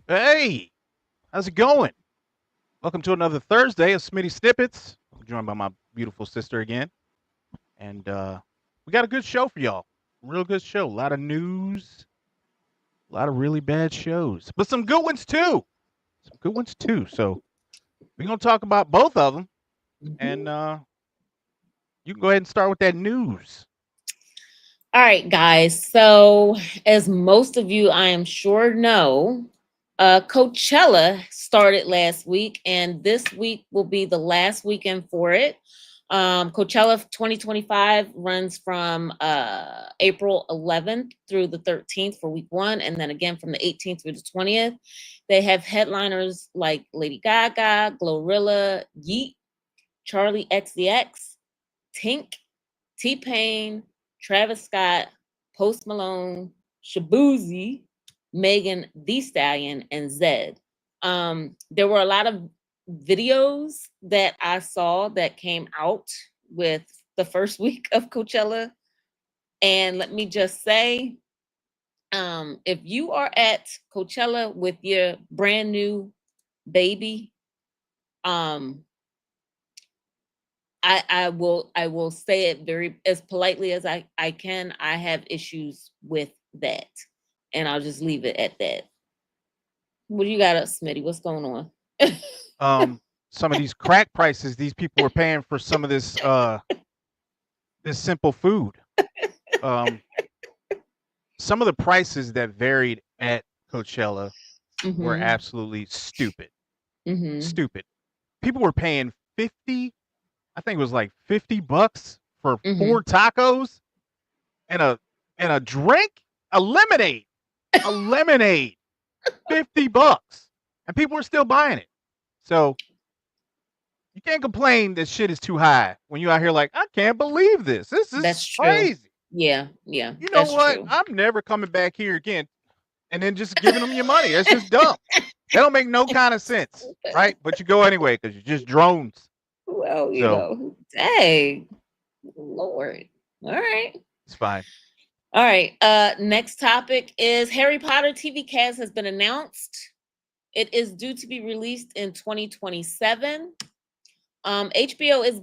Hey, how's it going? Welcome to another Thursday of Smitty Snippets. I'm joined by my beautiful sister again. And we got a good show for y'all. Real good show. A lot of news, a lot of really bad shows, but some good ones too. Some good ones too. So we're going to talk about both of them. And you can go ahead and start with that news. All right, guys. So, as most of you, I am sure, know, Coachella started last week, and this week will be the last weekend for it. Coachella 2025 runs from April 11th through the 13th for week one, and then again from the 18th through the 20th. They have headliners like Lady Gaga, Glorilla, Yeet, Charlie XCX, Tink, T Pain, Travis Scott, Post Malone, Shabuzi, Megan Thee Stallion, and Zed. There were a lot of videos that I saw that came out with the first week of Coachella. And let me just say, if you are at Coachella with your brand new baby, um, I will say it very as politely as I can. I have issues with that. And I'll just leave it at that. What do you got up, Smitty? What's going on? Some of these crack prices these people are paying for some of this simple food. Um, some of the prices that varied at Coachella were Mm-hmm. absolutely stupid. Mm-hmm. Stupid. People were paying 50, I think it was like $50 for Mm-hmm. 4 tacos and a drink, a lemonade, a lemonade, $50. And people were still buying it. So you can't complain that shit is too high when you out here like, I can't believe this. This That's is true. crazy. Yeah, yeah, You know that's what? true. I'm never coming back here again. And then just giving them your money. That's just dumb. That don't make no kind of sense, right? But you go anyway because you're just drones. Well, So dang, Lord. All right. it's fine. All right. Next topic is Harry Potter TV cast has been announced. It is due to be released in 2027. HBO is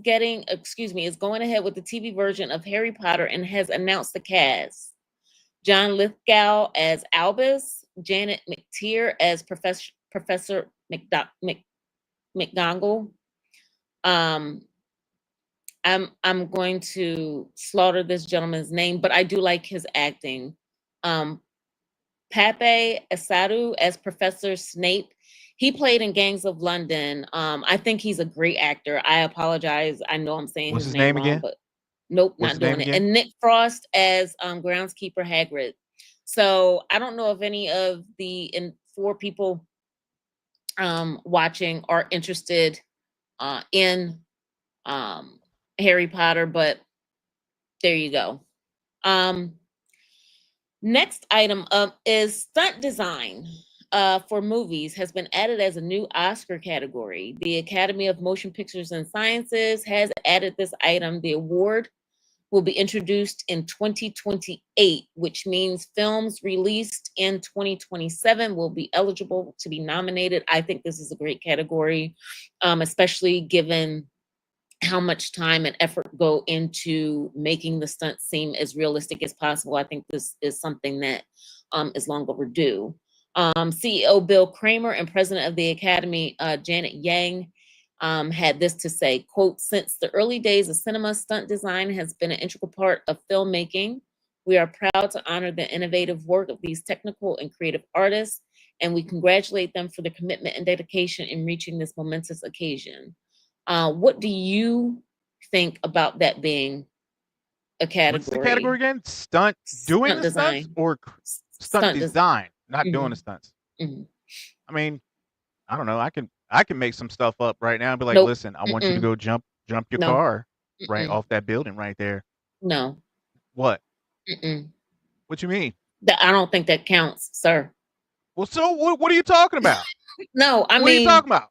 is going ahead with the TV version of Harry Potter and has announced the cast. John Lithgow as Albus, Janet McTeer as Professor McGonagall. Um, I'm going to slaughter this gentleman's name, but I do like his acting. Um, Pape Asadu as Professor Snape. He played in Gangs of London. I think he's a great actor. I apologize. I know I'm saying What's his his name name wrong, again? but nope, What's not his name doing it. again? And Nick Frost as groundskeeper Hagrid. So I don't know if any of the four people watching are interested in um, Harry Potter, but there you go. Um, Next item up is stunt design for movies has been added as a new Oscar category. The Academy of Motion Pictures and Sciences has added this item. The award will be introduced in 2028, which means films released in 2027 will be eligible to be nominated. I think this is a great category, especially given how much time and effort go into making the stunt seem as realistic as possible. I think this is something that is long overdue. CEO Bill Kramer and President of the Academy, Janet Yang, had this to say, quote, since the early days of cinema, stunt design has been an integral part of filmmaking. We are proud to honor the innovative work of these technical and creative artists, and we congratulate them for their commitment and dedication in reaching this momentous occasion. What do you think about that being a What's the category category? again? Stunt doing Stunt the stunts design. or stunt Stunt design. design, not doing the Hmm. stunts. Hmm. I mean, I don't know. I can make some stuff up right now and be like, Nope. listen, I want you to Mm-mm. go jump your No. car right Mm-mm. off that building right there. No. What? Mm-mm. What you mean? I don't think that counts, sir. Well, so what are you talking about? No, I What are you mean, talking about?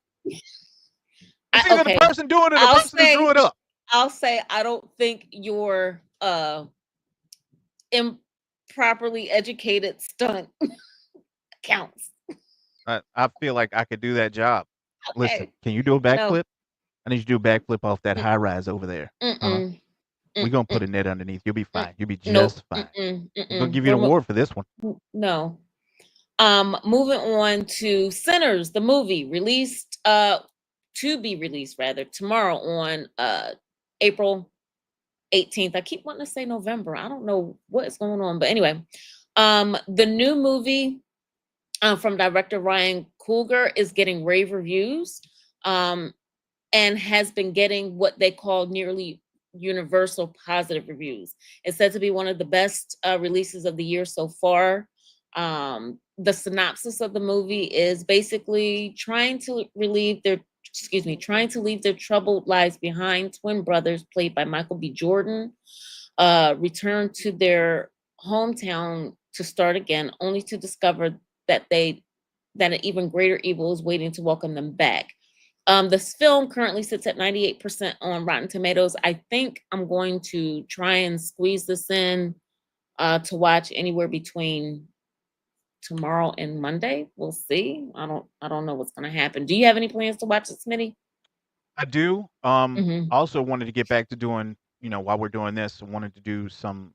It's either the okay. person doing it or the I'll person who drew say, it up. I don't think your improperly educated stunt counts. I feel like I could do that job. Listen, Okay. can you do a No. backflip? I need you to do a backflip off that high rise over there. Uh-huh. Mm-mm. We're gonna put Mm-mm. a net underneath. You'll be fine. You'll be Nope. just fine. Mm-mm. We're gonna Mm-mm. give you an award for this one. No. Moving on to Sinners, the movie released to be released rather tomorrow on April 18th. I keep wanting to say November. I don't know what is going on, but anyway, the new movie from director Ryan Coogler is getting rave reviews. And has been getting what they call nearly universal positive reviews. It's said to be one of the best releases of the year so far. The synopsis of the movie is basically trying to leave their troubled lives behind. Twin brothers, played by Michael B. Jordan, return to their hometown to start again, only to discover that an even greater evil is waiting to welcome them back. This film currently sits at 98% on Rotten Tomatoes. I think I'm going to try and squeeze this in to watch anywhere between tomorrow and Monday. We'll see. I don't know what's gonna happen. Do you have any plans to watch it, Smitty? I do. Mm-hmm. Also wanted to get back to doing, while we're doing this, I wanted to do some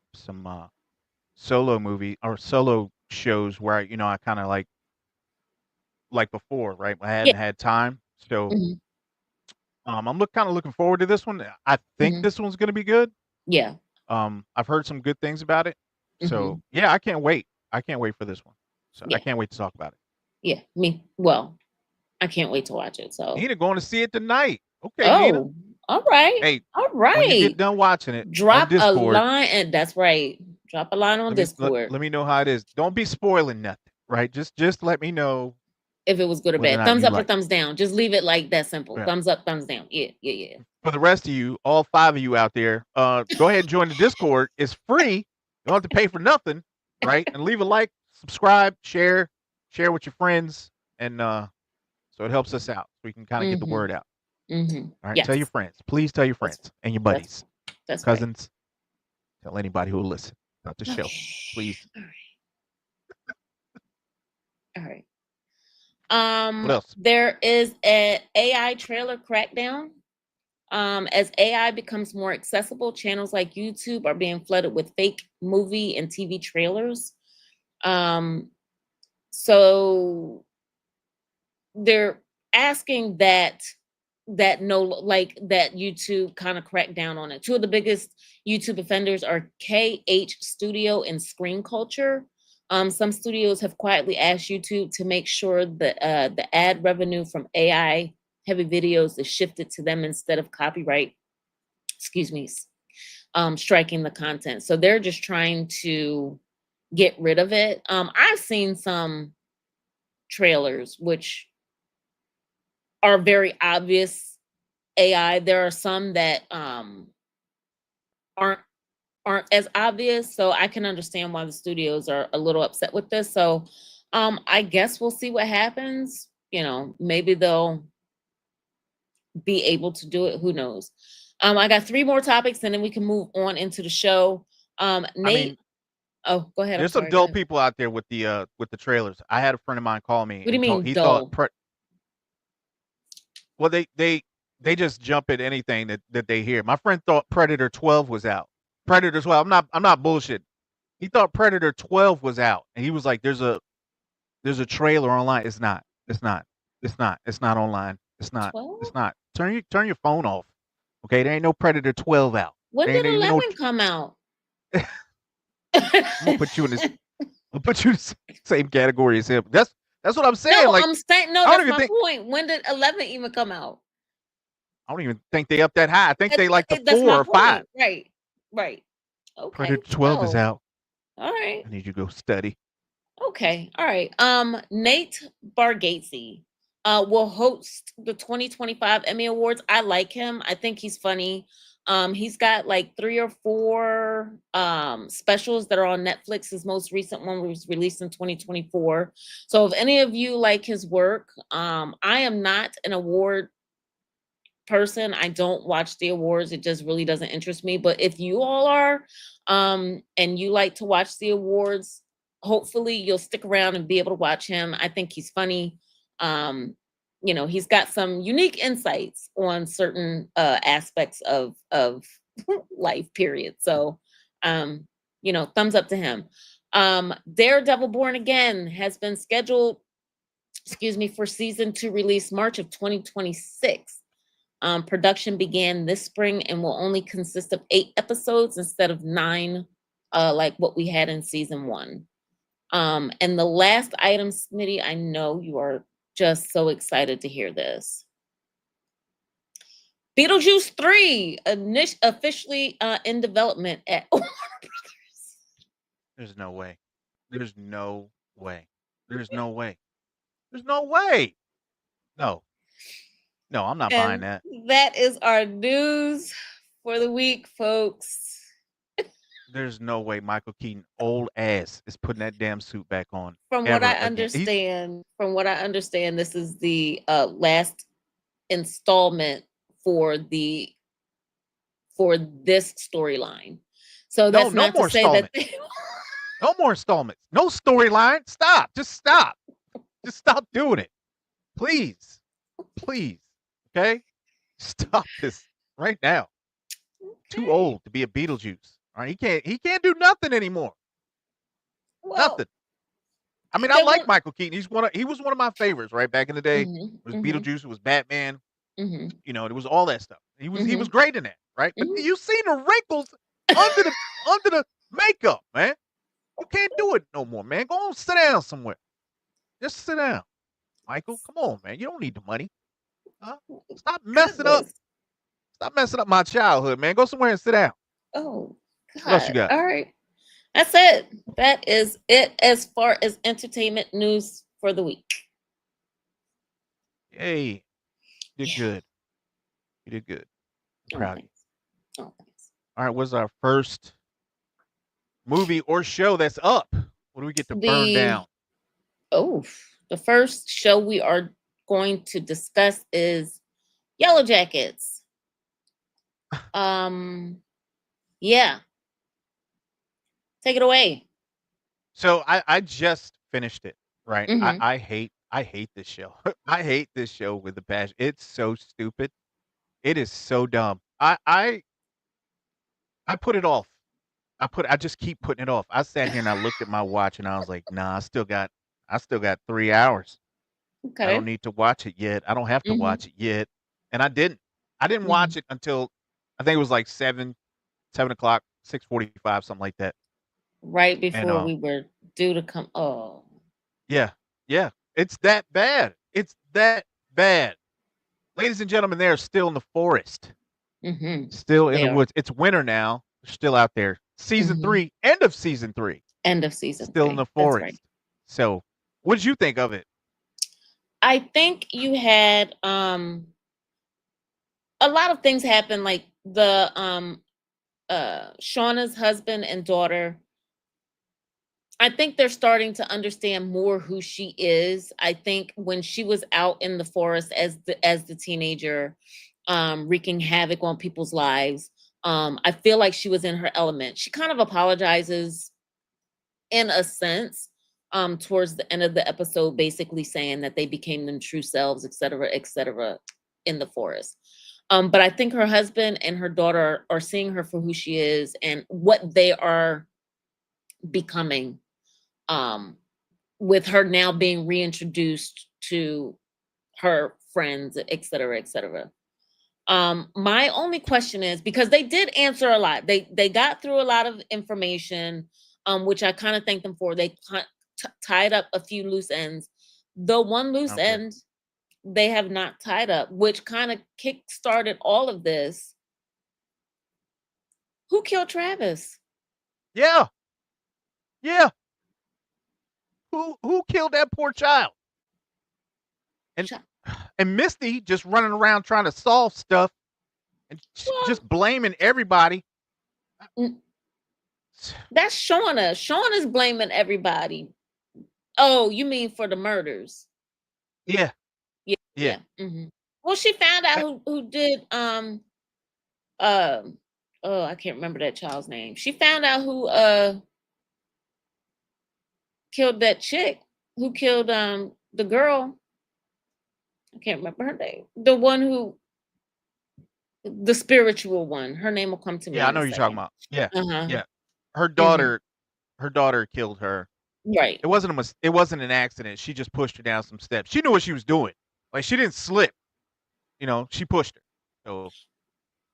solo movie or solo shows where I kind of like before, right? I Yeah. hadn't had time, so Mm-hmm. I'm kind of looking forward to this one. I think Mm-hmm. this one's gonna be good. Yeah. I've heard some good things about it, Mm-hmm. so yeah, I can't wait. I can't wait for this one. So I Yeah. can't wait to talk about it. Yeah. Me. Well, I can't wait to watch it. So. Nina going to see it tonight. Okay, Nina. Oh. All right. Hey, All when you get right. done watching it on Drop a Discord, line, and that's right. Drop a line on let me let, Discord let me know how it is. Don't be spoiling nothing, right? Just let me know if it was good or whether or bad. not Thumbs you up or like thumbs down. Just leave it like that simple. it. Yeah. Thumbs up, thumbs down. Yeah, yeah, For the rest of you, all 5 of you out there, go ahead and join the Discord. It's free. You don't have to pay for nothing, right? And leave a like, subscribe, share with your friends, and so it helps us out. So we can kind of yeah. get the Mm-hmm. word out. Mm-hmm. All right, tell your Yes. friends. Please tell your That's friends and your that's buddies, that's right. cousins. Tell anybody who will listen about the show, Okay. please. All right. All right. What else? There is an AI trailer crackdown. As AI becomes more accessible, channels like YouTube are being flooded with fake movie and TV trailers. Um, so they're asking that no like that YouTube kind of crack down on it. Two of the biggest YouTube offenders are KH Studio and Screen Culture. Some studios have quietly asked YouTube to make sure that the ad revenue from AI heavy videos is shifted to them instead of copyright, excuse me, striking the content. So they're just trying to get rid of it. I've seen some trailers which are very obvious AI. There are some that aren't aren't as obvious, so I can understand why the studios are a little upset with this. So I guess we'll see what happens. Maybe they'll be able to do it. Who knows? I got three more topics and then we can move on into the show. I Nate, mean, oh, go ahead. I'm there's some sorry. Go dull ahead. people out there with the trailers. I had a friend of mine call me What do you and mean he thought dull? well they just jump at anything that they hear. My friend thought Predator 12 was out. Predator 12. I'm not bullshit. He thought Predator 12 was out, and he was like, "There's a trailer online. It's not. It's not. It's not. It's not online. It's not. 12? It's not. Turn your phone off. Okay, there ain't no Predator 12 out. When There ain't did even no. 11 come out? I'm gonna put you in this. I'll put you in the same category as him. That's what I'm saying. No, Like I'm saying no. I don't That's even my think point. When did 11 even come out? I don't even think they up that high. I think they like the That's my 4 or 5. point. Right. Right. Okay. Predator 12 is Well, out. all right. I need you to go study. Okay. All right. Nate Bargatze will host the 2025 Emmy Awards. I like him. I think he's funny. He's got like 3 or 4 specials that are on Netflix. His most recent one was released in 2024. So if any of you like his work, I am not an award person. I don't watch the awards. It just really doesn't interest me. But if you all are, and you like to watch the awards, hopefully you'll stick around and be able to watch him. I think he's funny. He's got some unique insights on certain aspects of life, period. So thumbs up to him. Daredevil Born Again has been scheduled, for season 2 release March of 2026. Production began this spring and will only consist of 8 episodes instead of 9, like what we had in season 1. And the last item, Smitty, I know you are just so excited to hear this. Beetlejuice 3 officially in development at Warner Brothers. There's no way. There's no way. There's no way. There's no way. No. No, I'm not buying that. That is our news for the week, folks. There's no way Michael Keaton, old ass, is putting that damn suit back on. From what I understand, this is the last installment for this storyline. So that's no not more to say that no more installments. No storyline. Stop. Just stop. Just stop doing it. Please. Please. Okay? Stop this right now. Too old to be a Beetlejuice. All right? He can't do nothing anymore. Nothing. I mean, I like Michael Keaton. He was one of my favorites, right? Back in the day. It was Beetlejuice, it was Batman. It was all that stuff. He was great in that, right? But you see the wrinkles under the makeup, man. You can't do it no more, man. Go on, sit down somewhere. Just sit down. Michael, come on, man. You don't need the money. Huh? Stop messing up. Stop messing up my childhood, man. Go somewhere and sit down. Oh, God. What else you got? All right. That's it. That is it as far as entertainment news for the week. Hey, you did good. You did good. I'm proud of you. Oh, thanks. All right, what's our first movie or show that's up? What do we get to burn down? Oh, the first show we are going to discuss is Yellowjackets. Yeah. Take it away. So I just finished it, right? I hate this show. I hate this show with a passion. It's so stupid. It is so dumb. I put it off. I just keep putting it off. I sat here and I looked at my watch and I was like, nah, I still got 3 hours. Okay. I don't need to watch it yet. I don't have to watch it yet. And I didn't. I didn't watch it until I think it was like 7 o'clock, 6:45, something like that. Right before we were due to come. Oh. Yeah. Yeah. It's that bad. It's that bad. Ladies and gentlemen, they are still in the forest. Still in the woods. It's winter now. They're still out there. Season 3, end of season 3. End of season still 3. In the forest. Right. So, what did you think of it? I think you had a lot of things happen, like the Shauna's husband and daughter. I think they're starting to understand more who she is. I think when she was out in the forest as the teenager, wreaking havoc on people's lives, I feel like she was in her element. She kind of apologizes in a sense towards the end of the episode, basically saying that they became their true selves, et cetera, in the forest. But I think her husband and her daughter are seeing her for who she is and what they are becoming, with her now being reintroduced to her friends, et cetera, et cetera. My only question is, because they did answer a lot, they got through a lot of information, which I kind of thank them for. They tied up a few loose ends. The one loose end they have not tied up, which kind of kick-started all of this. Who killed Travis? Yeah. Yeah. Who killed that poor child? And Misty just running around trying to solve stuff and just blaming everybody. That's Shauna. Shauna's blaming everybody. Oh, you mean for the murders? Yeah. Yeah. Well, she found out who did oh, I can't remember that child's name. She found out who killed that chick, who killed the girl. I can't remember her name. The one who, the spiritual one. Her name will come to me Yeah, I in know a what you're talking second. about. Yeah, Uh-huh. yeah. Her Mhm. daughter, her daughter killed her. Right. It wasn't an accident. She just pushed her down some steps. She knew what she was doing. Like she didn't slip. She pushed her. So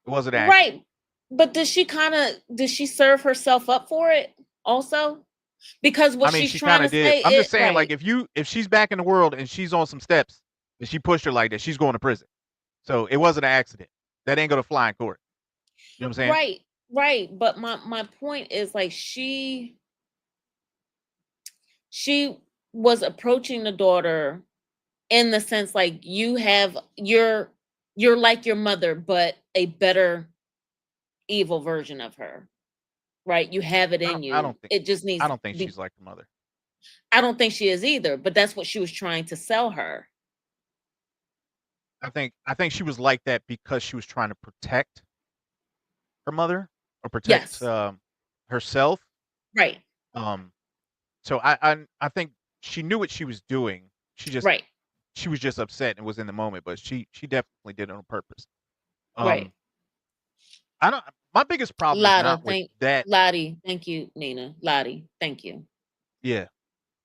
it wasn't an accident. Right. But did she serve herself up for it also? Because what I mean, she's she trying kind to of did. say I'm just it saying, like, right. if she's back in the world and she's on some steps and she pushed her like that, she's going to prison. So it wasn't an accident. That ain't gonna fly in court. You know what I'm saying? Right. Right. But my point is, like, she was approaching the daughter in the sense, like, you're like your mother, but a better evil version of her. Right? You have it I in don't. I you. don't think. It just I needs to don't think be. she's like her mother. I don't think she is either, but that's what she was trying to sell her. I think she was like that because she was trying to protect her mother or protect Yes. herself. Right. Um. So I think she knew what she was doing. Right. She was just upset and was in the moment, but she definitely did it on purpose. Right. Um. I don't. My biggest problem is Lotta, not with thank that. Lottie. Thank you, Nina. Lottie, thank you. Yeah.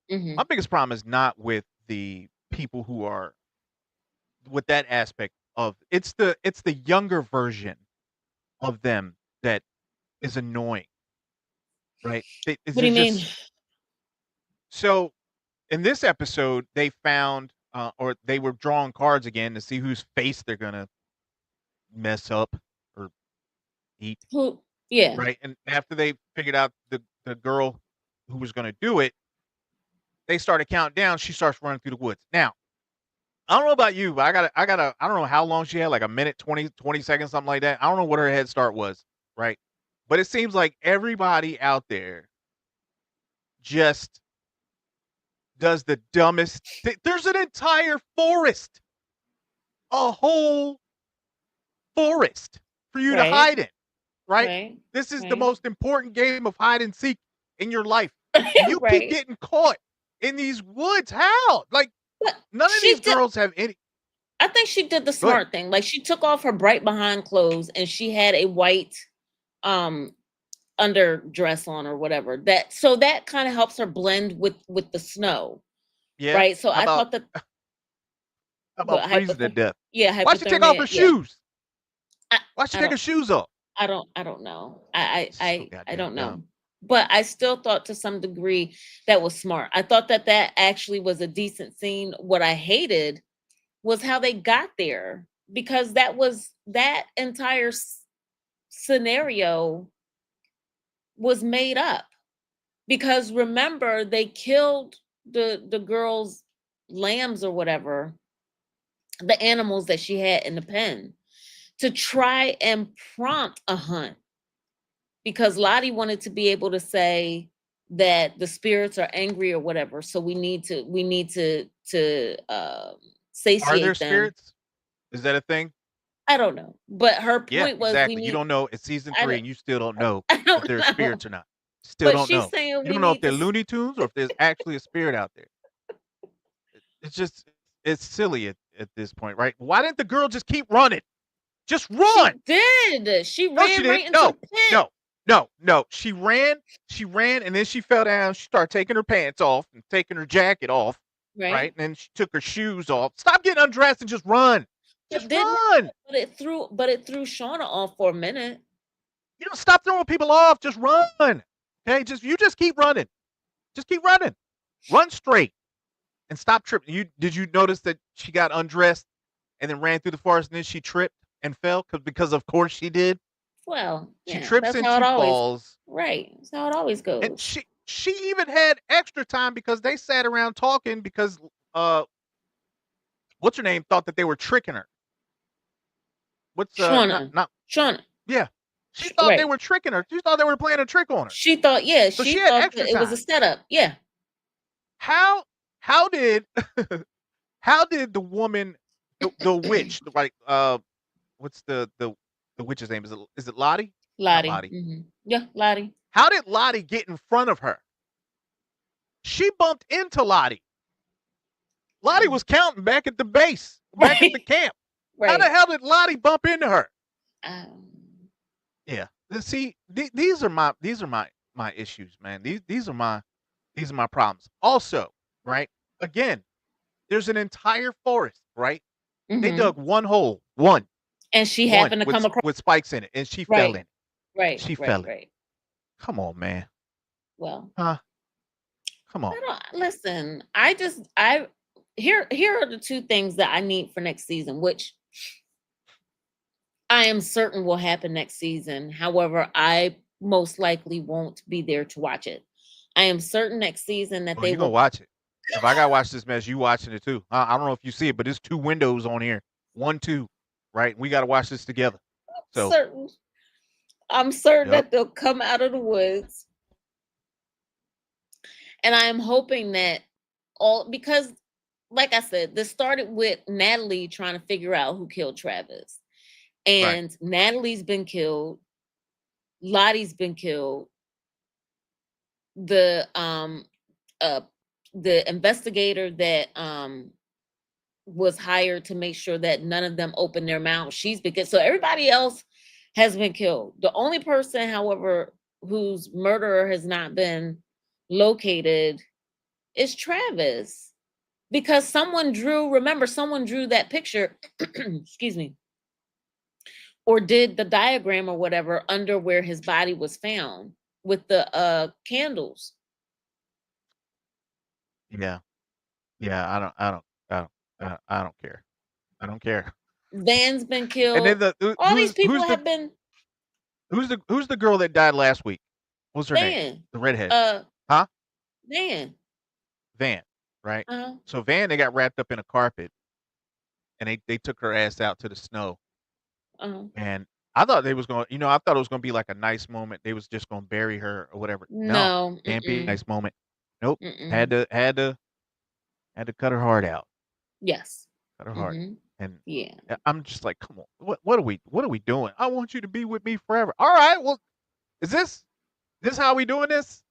My Mhm. biggest problem is not with the people who are with that aspect of it's the younger version of them that is annoying, right? It's What do you mean? just so in this episode they found or they were drawing cards again to see whose face they're gonna mess up or eat, Who yeah. right? And after they figured out the girl who was gonna do it, they started counting down. She starts running through the woods. Now I don't know about you, but I don't know how long she had, like a minute, 20 seconds, something like that. I don't know what her head start was, right? But it seems like everybody out there just does the dumbest. There's an entire forest, a whole forest for you to Right. hide in, right? Right. This is the Right. most important game of hide and seek in your life. And you keep Right. getting caught in these woods. How? Like, But none of she these did girls have any. I think she did the Go ahead. smart thing. Like, she took off her bright behind clothes and she had a white um underdress on or whatever. That kind of helps her blend with the snow. Yeah. Right? So How I about thought that how about what freezing to death? yeah, Why'd she take off hypothermia. her Yeah. shoes? I, Why'd she I take don't her shoes off? I don't know. So I goddamn don't dumb. know. But I still thought to some degree that was smart. I thought that actually was a decent scene. What I hated was how they got there, because that entire scenario was made up. Because remember, they killed the girl's lambs or whatever, the animals that she had in the pen, to try and prompt a hunt, because Lottie wanted to be able to say that the spirits are angry or whatever, so we need to Are there satiate them. spirits? Is that a thing? I don't know, but her Yeah, point was we exactly. You need. don't know. It's season I 3 don't. and you still don't know I if don't there's know, spirits or not. Still but don't she's know. saying You we don't know if need to. they're Looney Tunes or if there's actually a spirit out there. It's just it's silly at this point, right? Why didn't the girl just keep running? Just run. She did. She No, she ran didn't. right into the No, pit. no, no, no. She ran, and then she fell down. She started taking her pants off and taking her jacket off, right? Right, And then she took her shoes off. Stop getting undressed and just run. Just but didn't it? run. But it threw Shauna off for a minute. Stop throwing people off. Just run. Okay, just keep running. Just keep running. Run straight and stop tripping. Did you notice that she got undressed and then ran through the forest and then she tripped and fell because of course she did. Well, She yeah, trips that's and how it she always. falls. Right, that's how it always And goes. she even had extra time because they sat around talking because uh what's her name thought that they were tricking her. What's Shauna, not Shauna, yeah. She thought they right. were tricking her. She thought they were playing a trick on her. She thought, yeah, So she she had thought extra that it was a time. setup. Yeah, How how did how did the woman the witch like what's the witch's name? Is it Lottie? Not Lottie. Lottie. Yeah, Lottie. How did Lottie get in front of her? She bumped into Lottie. Lottie was counting back at the base, back at the camp. How the Right. hell did Lottie bump into her? Um, Yeah. See, these are my issues, man. These are my problems. Also, right? Again, there's an entire forest, right? They dug one hole, and she one happened to come with across. with spikes in it, and she fell Right. in it. Right. She Right. fell in it. Right. Come on, man. Well, Huh? Come on. I don't listen. I here are the two things that I need for next season, which I am certain will happen next season. However, I most likely won't be there to watch it. I am certain next season that Oh, they you gonna will. watch it? If I gotta watch this mess, you watching it too. I don't know if you see it, but there's 2 windows on here. 1, 2, right? We gotta watch this together. So, Certain. I'm certain yep. that they'll come out of the woods, and I am hoping that all because, like I said, this started with Natalie trying to figure out who killed Travis, Right. and Natalie's been killed. Lottie's been killed. The uh the investigator that was hired to make sure that none of them open their mouths. She's been killed. So everybody else has been killed. The only person, however, whose murderer has not been located is Travis. Because someone drew, remember, someone drew that picture, excuse me, or did the diagram or whatever under where his body was found with the candles. Yeah. Yeah, I don't care. I don't care. Van's been And then killed. the All these people have been who's the girl that died last week? What's her name? Van. The redhead. Uh Huh? Van. Van, right? Uh-huh. So Van, they got wrapped up in a carpet and they took her ass out to the snow. Uh-huh. And I thought they was going, I thought it was going to be like a nice moment. They was just going to bury her or whatever. No, No. can't be a nice moment. Nope. Had Mm-mm. to had to had to cut her heart out. Yes. Cut her heart. Mm-hmm. And Yeah. I'm just like, come on. What are we doing? I want you to be with me forever. All right. Well, is this how we doing this?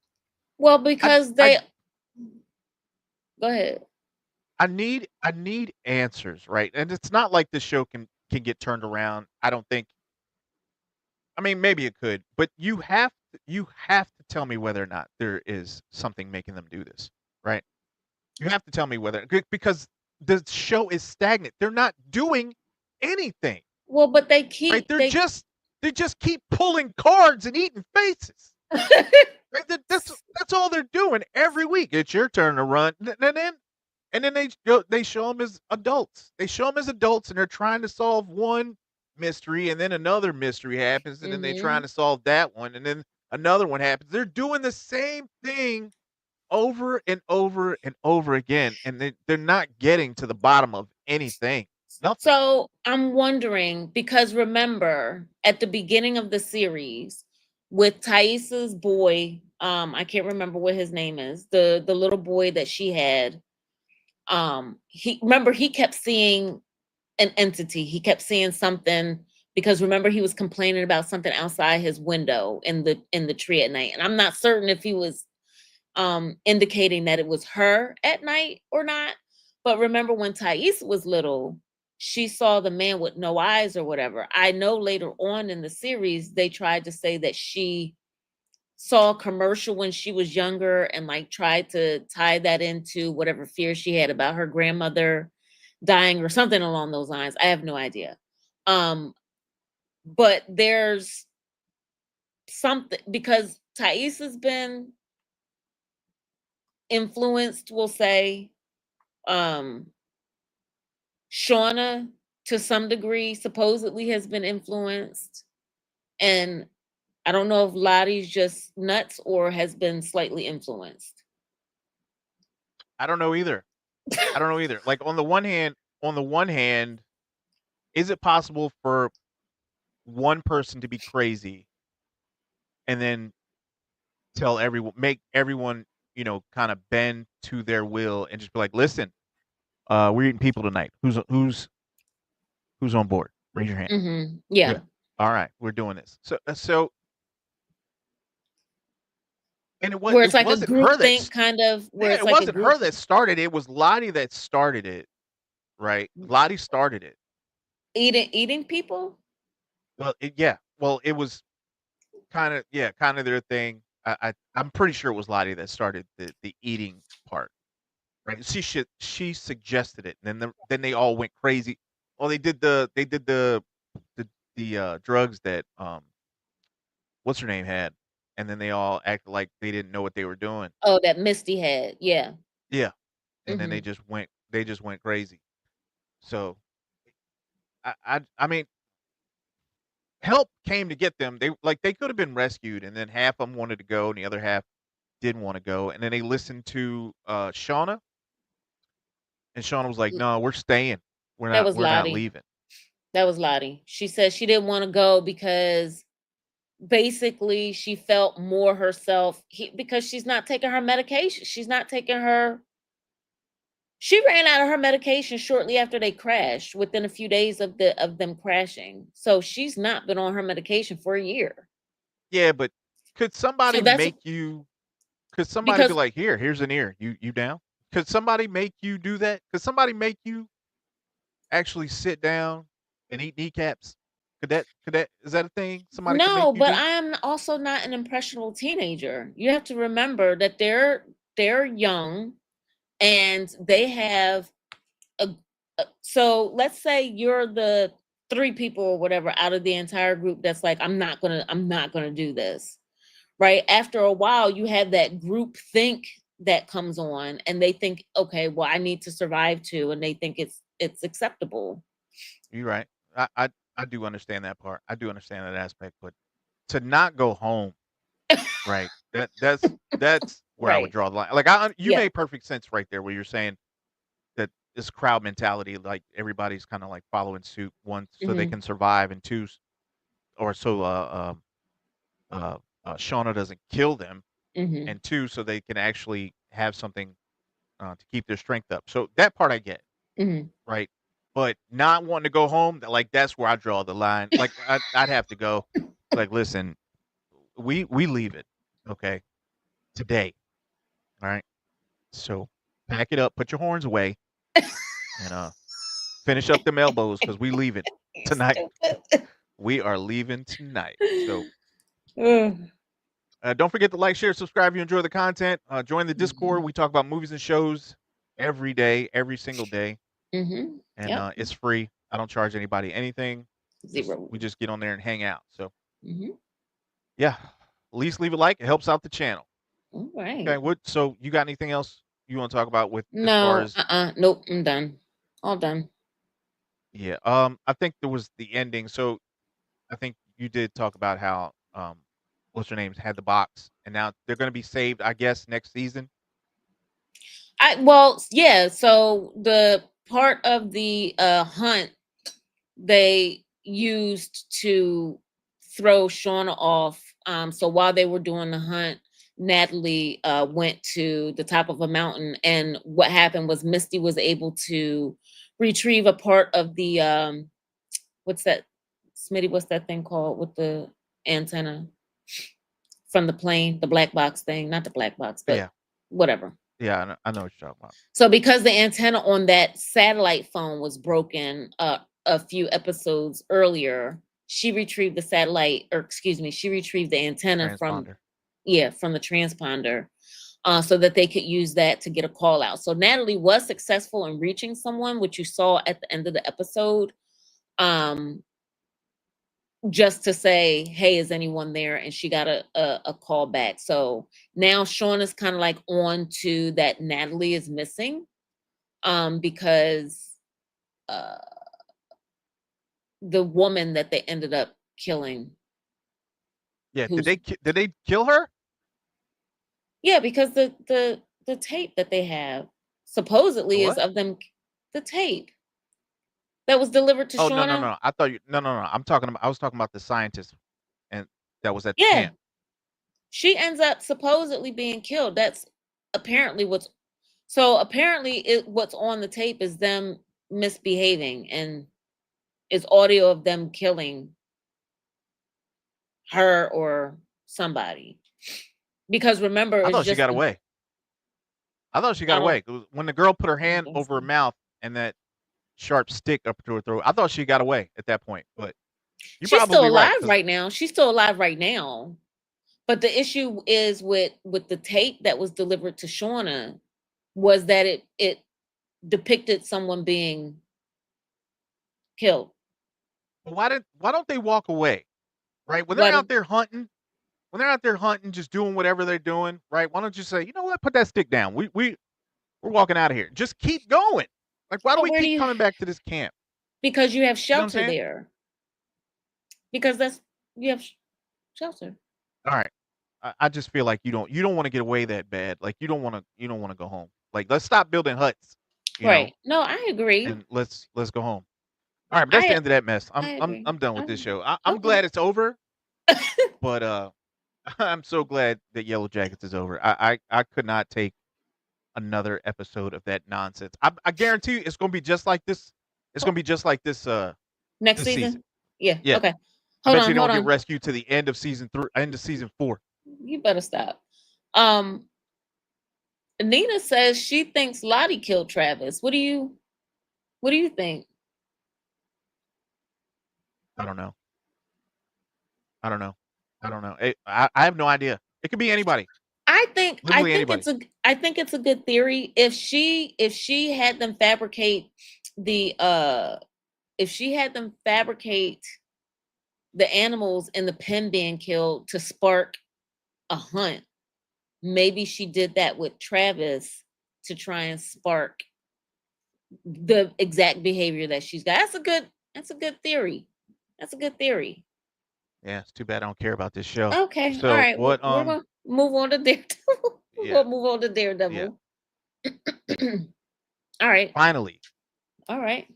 Well, I because I they go ahead. I need answers, right? And it's not like the show can get turned around. I don't think. I mean, maybe it could, but you have to tell me whether or not there is something making them do this, right? You have to tell me whether because the show is stagnant. They're not doing anything, Well, but they right? keep They're they just they just keep pulling cards and eating faces. Right? That's all they're doing every week. It's your turn to run, and then they show them as adults. They show them as adults, and they're trying to solve one mystery, and then another mystery happens, and then they're trying mm-hmm. to solve that one, and then another one happens. They're doing the same thing over and over and over again, and they're not getting to the bottom of anything. Nothing. So I'm wondering because remember at the beginning of the series with Thaisa's boy, I can't remember what his name is, the little boy that she had. He remember he kept seeing an entity. He kept seeing something because remember he was complaining about something outside his window in the tree at night. And I'm not certain if he was indicating that it was her at night or not. But remember when Thais was little, she saw the man with no eyes or whatever. I know later on in the series, they tried to say that she saw a commercial when she was younger and like tried to tie that into whatever fear she had about her grandmother dying or something along those lines. I have no idea. But there's something because Thais has been influenced, we'll say. Um, Shauna, to some degree, supposedly has been influenced. And I don't know if Lottie's just nuts or has been slightly influenced. I don't know either. I don't know either. Like on the one hand, is it possible for one person to be crazy and then make everyone, kind of bend to their will and just be like, listen, we're eating people tonight. Who's on board? Raise your hand. Yeah. Yeah. All right, we're doing this. So and Where it's it like a wasn't group her think kind of, where yeah, it's it like a wasn't group. her that started it. It was Lottie that started it, right? Lottie started it. Eating people. Well, it was kind of their thing. I'm pretty sure it was Lottie that started the eating part, right? She suggested it, and then they all went crazy. Well, they did the drugs that what's her name had, and then they all acted like they didn't know what they were doing. Oh, that Misty had. Yeah. Yeah, and then Hmm. they just went crazy. So I mean, help came to get them. They could have been rescued, and then half of them wanted to go, and the other half didn't want to go. And then they listened to Shauna, and Shauna was like, "No, we're staying. That was We're not Lottie. leaving." That was Lottie. She said she didn't want to go because basically she felt more herself, because she's not taking her medication. She's not taking her. She ran out of her medication shortly after they crashed, within a few days of them crashing. So she's not been on her medication for a year. Yeah, but could So somebody that's make you? Could somebody be because like, here's an ear. You down? Could somebody make you do that? Could somebody make you actually sit down and eat kneecaps? Could that is that a thing somebody could make no, you but do? I'm also not an impressionable teenager. You have to remember that they're young, and they have a, so let's say you're the three people or whatever out of the entire group that's like, I'm not gonna do this. Right after a while, you have that group think that comes on, and they think, okay, well, I need to survive too, and they think it's acceptable. You're right. I do understand that part. I do understand that aspect, but to not go home, right? That's where I would Right. draw the line. You Yeah. made perfect sense right there, where you're saying that this crowd mentality, like everybody's kind of like following suit, one, so they Hmm. can survive, and two, or so uh, Shauna doesn't kill them, Hmm. and two, so they can actually have something to keep their strength up. So that part I get, Hmm. right? But not wanting to go home, like that's where I draw the line. Like I'd have to go. Like, listen, we leave it, okay, today, all right. So pack it up, put your horns away, and finish up them elbows because we leave it tonight. Stupid. We are leaving tonight. So Ugh. don't forget to like, share, subscribe if you enjoy the content. Join the Discord. Mhm. We talk about movies and shows every day, every single day, Mhm. and Yep. it's free. I don't charge anybody anything. Zero. We just get on there and hang out. So Mhm. yeah, at least leave a like. It helps out the channel. All Okay. right. What? So you got anything else you want to talk about with as far No. as? Nope. I'm done. All done. Yeah. I think there was the ending. So I think you did talk about how what's her name had the box, and now they're going to be saved. I guess next season. Yeah. So the part of the hunt they used to throw Shauna off. So while they were doing the hunt, Natalie went to the top of a mountain, and what happened was Misty was able to retrieve a part of the what's that, Smitty? What's that thing called with the antenna from the plane? The black box thing, not the black box, but Yeah. whatever. Yeah. I know what you're talking about. So because the antenna on that satellite phone was broken a few episodes earlier, she retrieved the satellite, or excuse me, she retrieved the antenna from, Transponder. yeah, from the transponder, so that they could use that to get a call out. So Natalie was successful in reaching someone, which you saw at the end of the episode, um, just to say, "Hey, is anyone there?" And she got a call back. So now Sean is kind of like on to that Natalie is missing, because uh, the woman that they ended up killing, Yeah. who's, Did they kill her? yeah, because the tape that they have The supposedly is what? of them, the tape that was delivered to Oh, no, no, Shauna. no. I thought you. No, no, no. I was talking about the scientist, and that was at the Yeah, camp. she ends up supposedly being killed. That's apparently what's, so apparently what's on the tape is them misbehaving, and is audio of them killing her or somebody. Because remember, I it's thought she just got away. I thought she got I don't away. It was when the girl put her I don't hand think over her so. mouth and that sharp stick up to her throat. I thought she got away at that point, but you're She's still probably right alive because right now. She's still alive right now. But the issue is with the tape that was delivered to Shauna was that it depicted someone being killed. why don't they walk away? Right? What When they're out there hunting, just doing whatever they're doing, right? Why don't you say, you know what, put that stick down. We're walking out of here. Just keep going. Like, why do but we where do keep you coming back to this camp? because you have You know what I'm shelter saying? there. Because that's you have shelter. All right. I just feel like you don't want to get away that bad. Like you don't want to go home. Like let's stop building huts, you know, Right. No, I agree. and let's go home. All right, but that's the I end of that mess. I agree. I'm done with I this agree. show. I'm Okay. glad it's over, but I'm so glad that Yellowjackets is over. I could not take another episode of that nonsense. I guarantee you it's gonna be just like this. It's gonna be just like Next this season. season? Yeah. Yeah. Okay. I Hold bet you on, they hold don't get on. rescued to the end of season 3, end of season 4. You better stop. Um Nina says she thinks Lottie killed Travis. What do you think? I don't know. I don't know. I don't know. I have no idea. It could be anybody. I Literally think anybody. it's a good theory. If she had them fabricate the if she had them fabricate the animals in the pen being killed to spark a hunt, maybe she did that with Travis to try and spark the exact behavior that she's got. That's a good theory. That's a good theory. Yeah, it's too bad I don't care about this show. Okay, all So right. what We're gonna move on to Daredevil. We're yeah, gonna move on to yeah. Daredevil. All right, Finally. all right.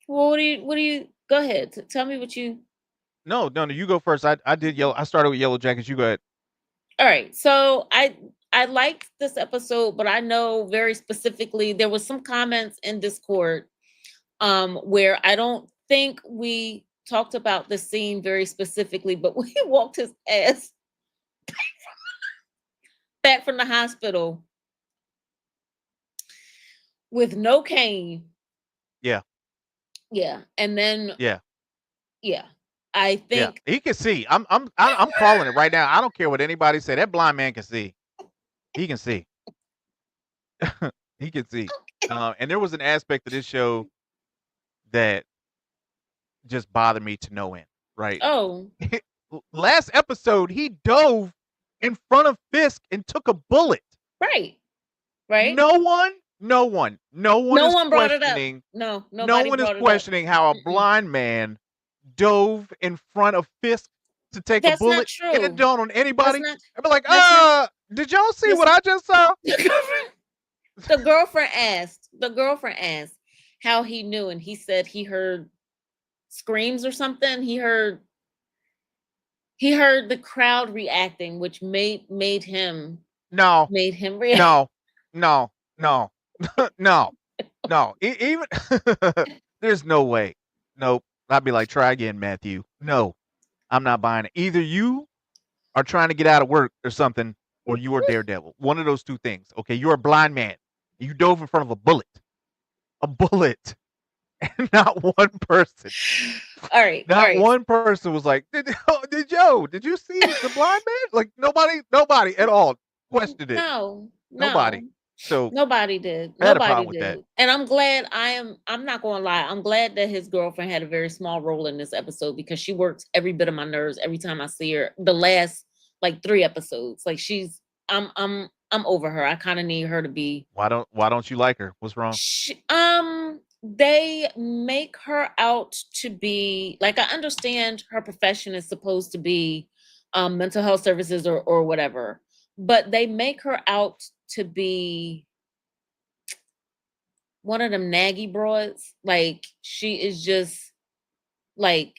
Well, what do you? Go ahead. Tell me what you. No, you go first. I did yellow. I started with Yellowjackets. You go ahead. All right. So I liked this episode, but I know very specifically there was some comments in Discord where I don't think we talked about the scene very specifically, but when he walked his ass back from the hospital with no cane. Yeah. Yeah. And then Yeah. yeah. I Yeah. think He can see. I'm calling it right now. I don't care what anybody say. That blind man can see. He can see. He can see. And there was an aspect of this show that just bothered me to no end, right? oh, Last episode, he dove in front of Fisk and took a bullet. right. Right. No one No is one brought it up. questioning. No, No nobody one is brought it up. questioning how a Mm-mm. blind man dove in front of Fisk to take a That's not bullet. It didn't true. dawn on That's anybody. not I'd be like, that's not did y'all see what listen. I just saw? The girlfriend asked how he knew, and he said he heard screams or something. He heard the crowd reacting, which No, made him react. no, no, no, no, no. Even there's no way. Nope. I'd be like, try again, Matthew. No, I'm not buying it. Either you are trying to get out of work or something, or you are Daredevil. One of those two things. Okay, you're a blind man. You dove in front of a bullet. A bullet. And not one person. All right. Not one person was like, did you see the blind man? Like nobody at all questioned it. No, Nobody. no. So Nobody did. I had a Nobody problem with that. did. And I'm glad I'm not gonna lie. I'm glad that his girlfriend had a very small role in this episode because she works every bit of my nerves every time I see her. The last like 3 episodes. Like I'm over her. I kind of need her to be Why don't you like her? What's wrong? they make her out to be like I understand her profession is supposed to be mental health services or whatever, but they make her out to be one of them naggy broads. Like she is just like,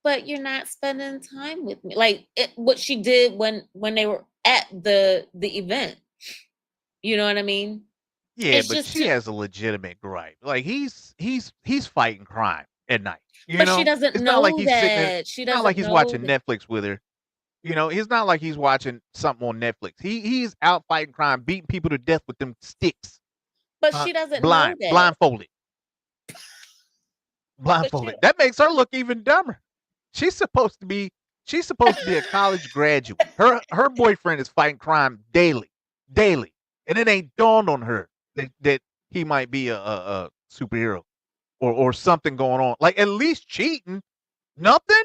but you're not spending time with me. Like what she did when they were at the event. You know what I mean? Yeah, It's but just she has a legitimate gripe. Like he's fighting crime at night. You but she know? doesn't It's not like know he's sitting in that. She it's not like doesn't he's know watching that. Netflix with her. He's not like he's watching something on Netflix. He's out fighting crime, beating people to death with them sticks, But she doesn't know blind, that. blindfolded, But she, blindfolded. That makes her look even dumber. She's supposed to be she's supposed to be a college graduate. Her boyfriend is fighting crime daily, daily, and it ain't dawned on her that he might be a superhero or something going on. Like at least cheating, nothing,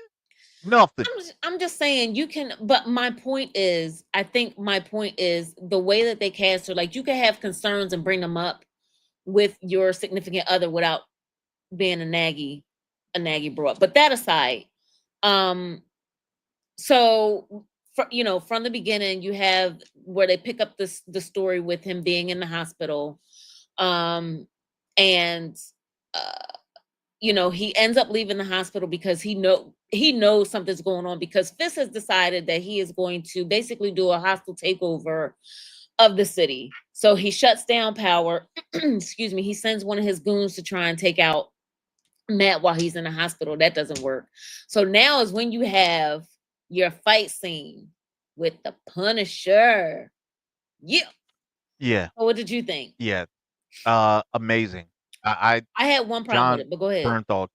nothing. I'm just saying you can, but my point is, I think my point is the way that they cast her, like you can have concerns and bring them up with your significant other without being a naggy bro. But that aside, um, so from the beginning, you have where they pick up the story with him being in the hospital, and uh, he ends up leaving the hospital because he knows something's going on because Fisk has decided that he is going to basically do a hostile takeover of the city. So he shuts down power. Excuse me. He sends one of his goons to try and take out Matt while he's in the hospital. That doesn't work. So now is when you have your fight scene with the Punisher. Yeah. Yeah, So what did you think? yeah. Amazing. I had one problem with John it, but go ahead. Bernthal,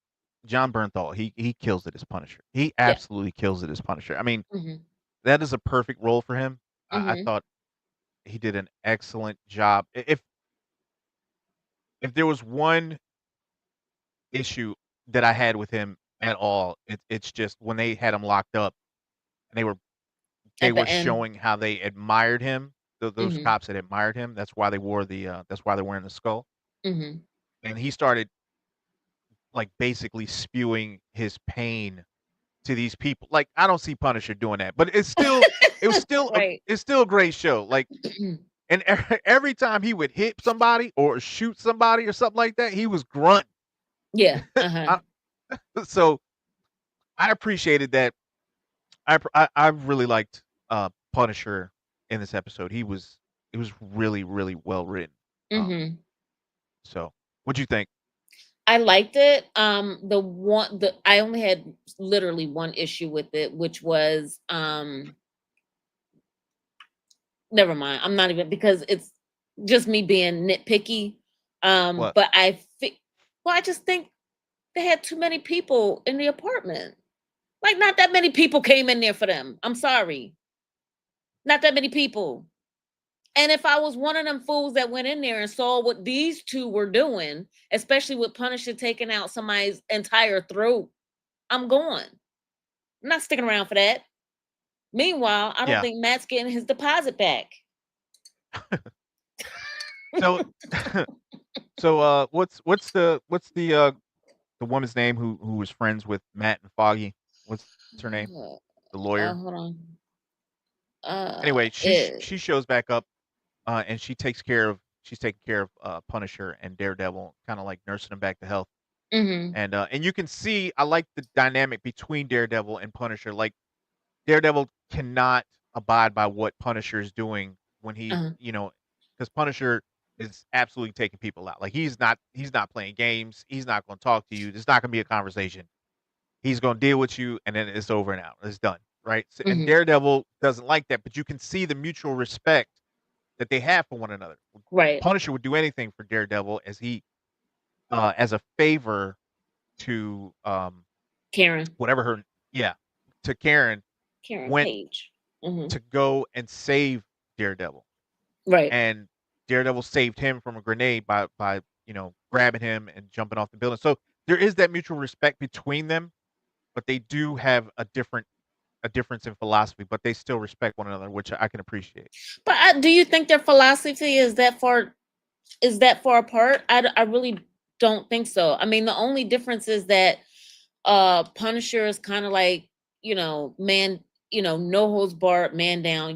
John Bernthal, he kills it as Punisher. He Yeah. absolutely kills it as Punisher. I mean, Hmm. that is a perfect role for him. I Hmm. thought he did an excellent job. If there was one issue that I had with him at all, it's just when they had him locked up and they At were the end. showing how they admired him. Those Hmm. cops that admired him. That's why they're wearing the skull. Hmm. And he started like basically spewing his pain to these people. Like I don't see Punisher doing that, but Right. it's still a great show. Like and every time he would hit somebody or shoot somebody or something like that, he was grunting. Yeah. Uh-huh. I, so I appreciated that. I really liked Punisher in this episode. It was really really well written. Um, Hmm. so what'd you think? I liked it. The I only had literally one issue with it, which was never mind. I'm not even because it's just me being nitpicky. What? But well, I just think they had too many people in the apartment. Like not that many people came in there for them. I'm sorry. Not that many people. And if I was one of them fools that went in there and saw what these two were doing, especially with Punisher taking out somebody's entire throat, I'm going. I'm not sticking around for that. Meanwhile, I don't Yeah. think Matt's getting his deposit back. So what's the woman's name who was friends with Matt and Foggy? What's her name? The lawyer. Hold on. Anyway, It. she shows back up, and she's taking care of Punisher and Daredevil, kind of like nursing him back to health. Mm-hmm. And you can see I like the dynamic between Daredevil and Punisher. Like Daredevil cannot abide by what Punisher is doing when Uh-huh. because Punisher is absolutely taking people out. Like he's not playing games. He's not going to talk to you. There's not going to be a conversation. He's going to deal with you, and then it's over and out. It's done, right? So, and Mm-hmm. Daredevil doesn't like that, but you can see the mutual respect that they have for one another. Right. Punisher would do anything for Daredevil as a favor to Karen. whatever her yeah to Karen Karen went Page. Mm-hmm. to go and save Daredevil, Right. and Daredevil saved him from a grenade by grabbing him and jumping off the building. So there is that mutual respect between them, but they do have a difference in philosophy, but they still respect one another, which I can appreciate. But do you think their philosophy is that far apart? I really don't think so. I mean, the only difference is that Punisher is kind of like, man, no holds barred, man down,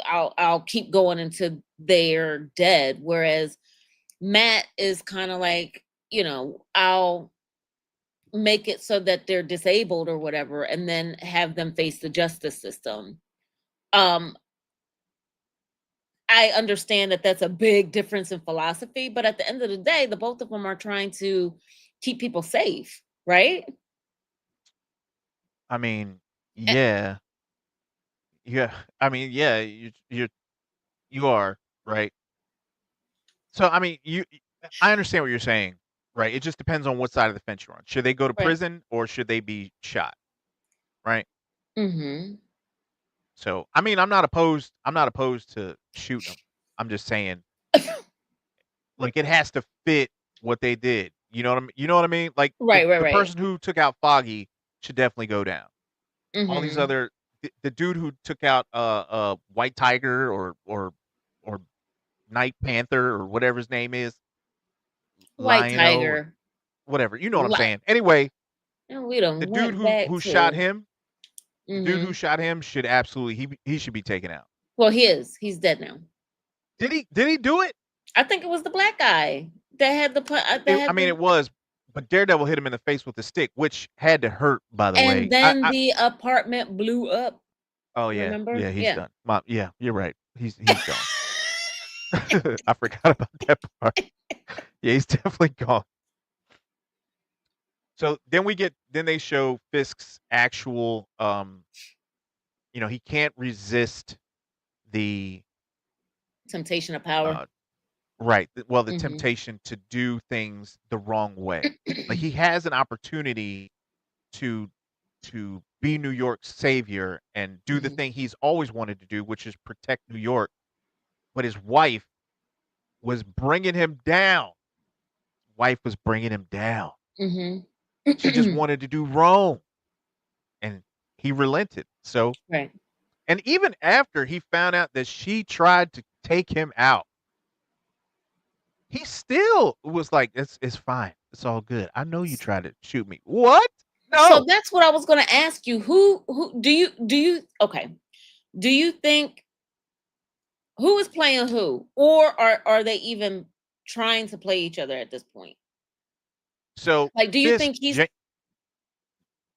I'll keep going until they're dead. Whereas Matt is kind of like, I'll make it so that they're disabled or whatever, and then have them face the justice system. Um, I understand that that's a big difference in philosophy, but at the end of the day, the both of them are trying to keep people safe, right? I mean, Yeah. Yeah. I mean, yeah, you are, right? So, I mean, I understand what you're saying, right? It just depends on what side of the fence you're on. Should they go to Right. prison or should they be shot, right? Mm-hmm. So, I mean, I'm not opposed to shooting them. I'm just saying, like, it has to fit what they did. You know what I mean? Like, Right, right, the right. person who took out Foggy should definitely go down. All these Mm-hmm. other the dude who took out, White Tiger or Night Panther or whatever his name is, White Lion-O or Tiger. whatever, you know what I'm Like, saying. Anyway, and we the done dude went who back who shot to. him the dude who Mm-hmm. shot him should absolutely he should be taken out. Well, he's dead now. Did he do it? I think it was the black guy that had that I had mean, the. it was, but Daredevil hit him in the face with a stick, which had to hurt, by the And way. then the apartment blew up. Oh, yeah. Remember? Yeah, he's Yeah. done. Yeah, you're right. He's gone. I forgot about that part. Yeah, he's definitely gone. So then they show Fisk's actual, he can't resist the, Temptation of power. uh right, the Mm-hmm. temptation to do things the wrong way. Like, he has an opportunity to be New York's savior and do the Mm-hmm. thing he's always wanted to do, which is protect New York, but his wife was bringing him down. Wife was bringing him down. She just Mm-hmm. wanted to do wrong, and he relented. So, Right. and even after he found out that she tried to take him out, he still was like, "It's fine. It's all good. I know you tried to shoot me." What? So No. that's what I was going to ask you. Who do you okay? Do you think who is playing who, or are they even trying to play each other at this point? So Like, do you think he's?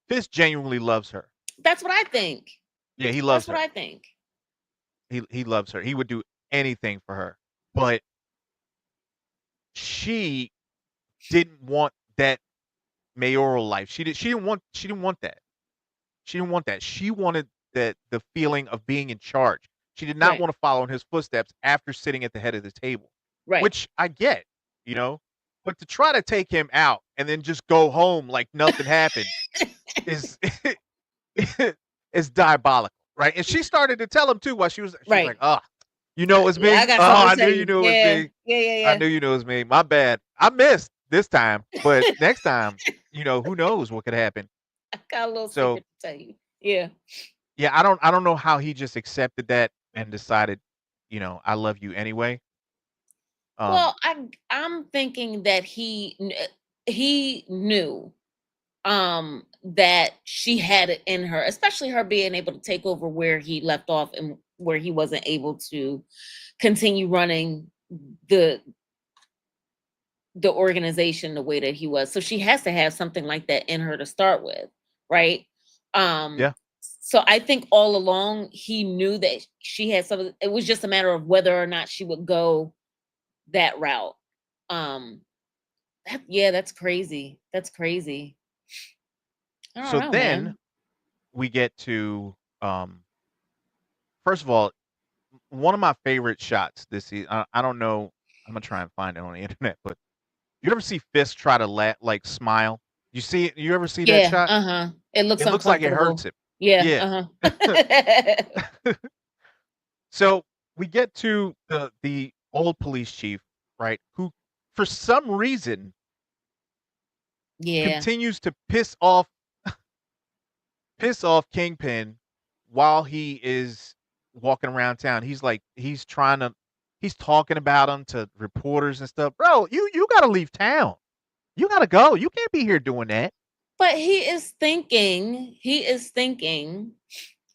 Fisk genuinely loves her. That's what I think. Yeah, he That's loves what her. I think. He loves her. He would do anything for her. But she didn't want that mayoral life. She didn't want that. She didn't want that. She wanted the feeling of being in charge. She did not Right. want to follow in his footsteps after sitting at the head of the table, Right. which I get, you know. But to try to take him out and then just go home like nothing happened is is diabolical, right? And she started to tell him too while she was Right. like, "Oh, you know it was Yeah, I me. got Oh, something to I knew tell you you. knew it was Yeah. me. Yeah. Yeah. I Yeah. knew you knew it was me. My bad. I missed this time, but next time, who knows what could happen." I got a little So secret to tell you. Yeah. yeah, I don't know how he just accepted that and decided, I love you anyway. Um, Well, I'm thinking that he knew that she had it in her, especially her being able to take over where he left off and where he wasn't able to continue running the the organization the way that he was. So she has to have something like that in her to start with, right? Um yeah. so I think all along he knew that she had some. It was just a matter of whether or not she would go that route. Um yeah, that's crazy. That's crazy. I don't So know, then man. we get to, first of all, one of my favorite shots this season. I don't know. I'm gonna try and find it on the internet, but you ever see Fisk try to like smile? You see it? You ever see that Yeah, shot? uh-huh. It looks It looks like it hurts uncomfortable. him. Yeah, Yeah. uh-huh. So we get to the old police chief, right? Who, for some reason, Yeah. continues to piss off Kingpin while he is walking around town. He's like he's talking about him to reporters and stuff. Bro, you got to leave town. You got to go. You can't be here doing that. But he is thinking,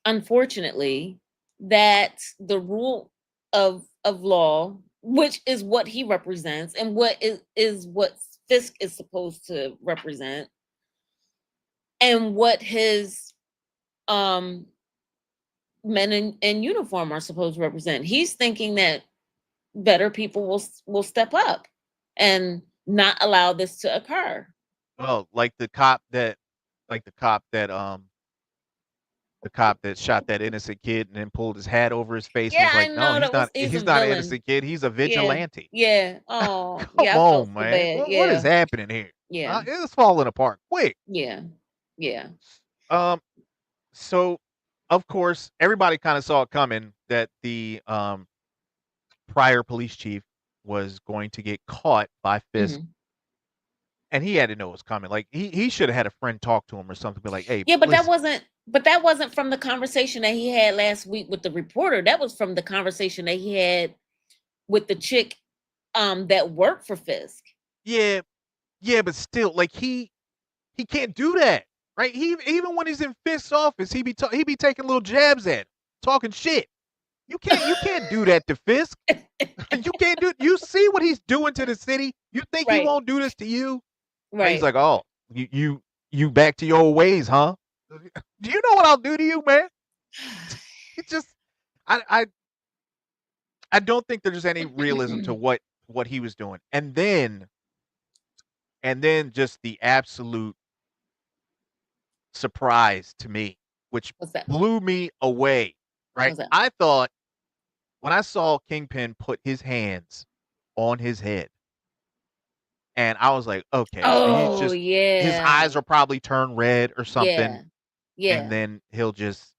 unfortunately, that the rule of law, which is what he represents and what is what Fisk is supposed to represent, and what his um men in uniform are supposed to represent. He's thinking that better people will step up and not allow this to occur. Well, like the cop that the cop that shot that innocent kid and then pulled his hat over his face and Yeah, was I like, "No, know that was he's a he's not an villain. innocent kid. He's a Yeah. vigilante." Yeah. Oh, Come yeah, I felt on, so man. bad. What is Yeah. happening here? Yeah. It's falling apart quick. Yeah. Yeah. Um, so of course, everybody kind of saw it coming that the prior police chief was going to get caught by Fisk, Mhm. and he had to know it was coming. Like he should have had a friend talk to him or something, be like, "Hey, Yeah, listen." but that wasn't from the conversation that he had last week with the reporter. That was from the conversation that he had with the chick that worked for Fisk. Yeah, yeah, but still, like he can't do that, right? He even when he's in Fisk's office, he be taking little jabs at him, talking shit. You can't do that to Fisk. You can't do. You see what he's doing to the city. You think he Right. won't do this to you? He's Right. like, oh, you back to your old ways, huh? Do you know what I'll do to you, man? It's just, I I I don't think there's any realism to what he was doing, and then just the absolute surprise to me, which What's that? blew me away. Right, What's that? I thought when I saw Kingpin put his hands on his head, and I was like, okay, so Oh his yeah. eyes are probably turned red or something, Yeah. and Yeah. then he'll just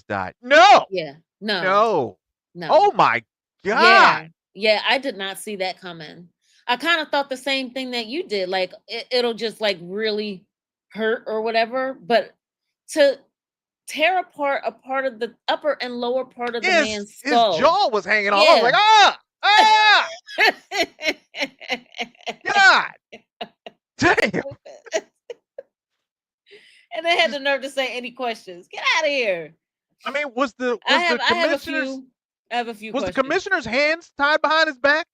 die. No, Yeah. No. no. No. Oh my god. Yeah. Yeah, I did not see that coming. I kind of thought the same thing that you did. Like it'll just like really hurt or whatever, but to tear apart a part of the upper and lower part of the man's His skull. jaw was hanging off. I was Yeah. like, ah, ah, God damn. And they had the nerve to say any questions. Get out of here. I mean, I have a few was the questions. commissioner's hands tied behind his back?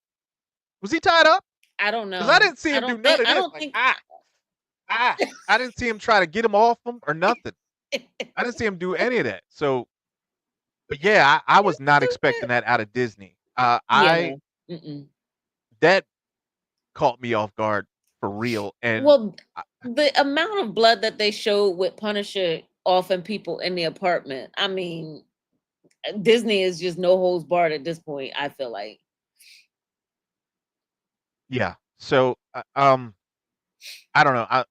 Was he tied up? I don't Because I know. didn't see him do none of I this. don't Like, think ah. I didn't see him try to get him off him or nothing. I didn't see him do any of that. So, but yeah, I You're was not expecting stupid. that out of Disney. Yeah. Mm-mm. That caught me off guard for real. And Well, the amount of blood that they showed with Punisher offing people in the apartment, I mean, Disney is just no holds barred at this point, I feel like. yeah, so I don't know.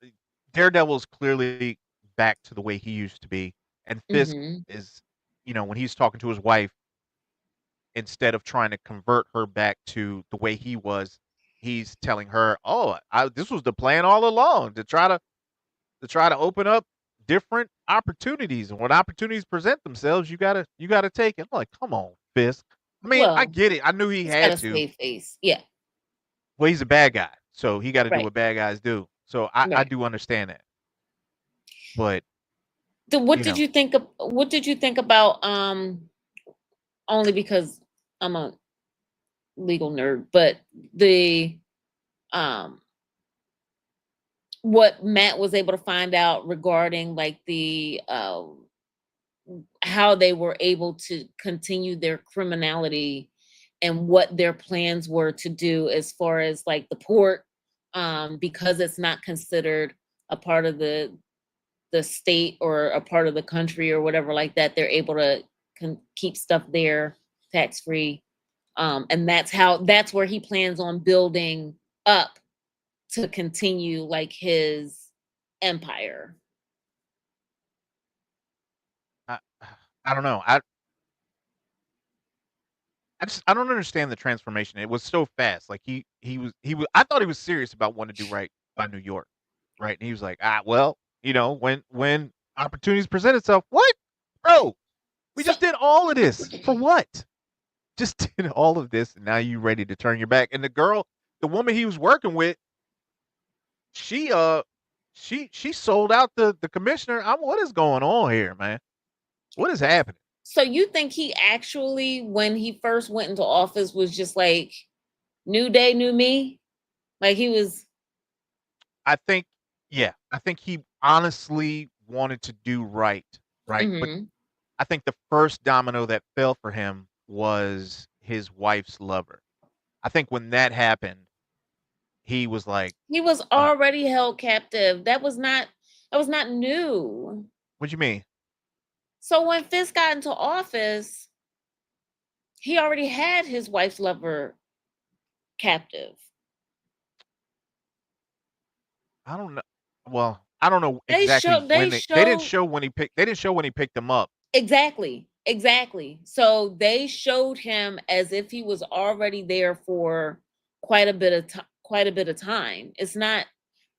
Daredevil's clearly back to the way he used to be, and Fisk Mhm. is, when he's talking to his wife, instead of trying to convert her back to the way he was, he's telling her, "Oh, this was the plan all along to try to open up different opportunities, and when opportunities present themselves, you gotta take it." I'm like, come on, Fisk. I mean, I Well, get it. I knew he he's got had a to. safe face. Yeah. Well, he's a bad guy, so he got to do Right. what bad guys do. So I Right. do understand that, but So you know, what did you think about only because I'm a legal nerd, but the um what Matt was able to find out regarding like the how they were able to continue their criminality and what their plans were to do as far as like the port, because it's not considered a part of the state or a part of the country or whatever like that. They're able to keep stuff there tax free, and that's where he plans on building up to continue like his empire. I I don't know. I don't understand the transformation. It was so fast. Like he was. I thought he was serious about wanting to do right by New York, right? And he was like, well, when opportunities present itself, what, bro? We So just did all of this for what? Just did all of this, and now you ready to turn your back? And the woman he was working with, she she sold out the commissioner. What is going on here, man? What is happening? so you think he actually, when he first went into office, was just like new day, new me? Like he was. I think, yeah, I think he honestly wanted to do right, right? But Mhm. I think the first domino that fell for him was his wife's lover. I think when that happened, he was like, He was uh, already held captive. That was not new. "What do you mean?" So when Fisk got into office, he already had his wife's lover captive. I don't know. Well, I don't know They exactly show when they they didn't showed show when they didn't show when he picked them up. exactly. So they showed him as if he was already there for quite a bit of time.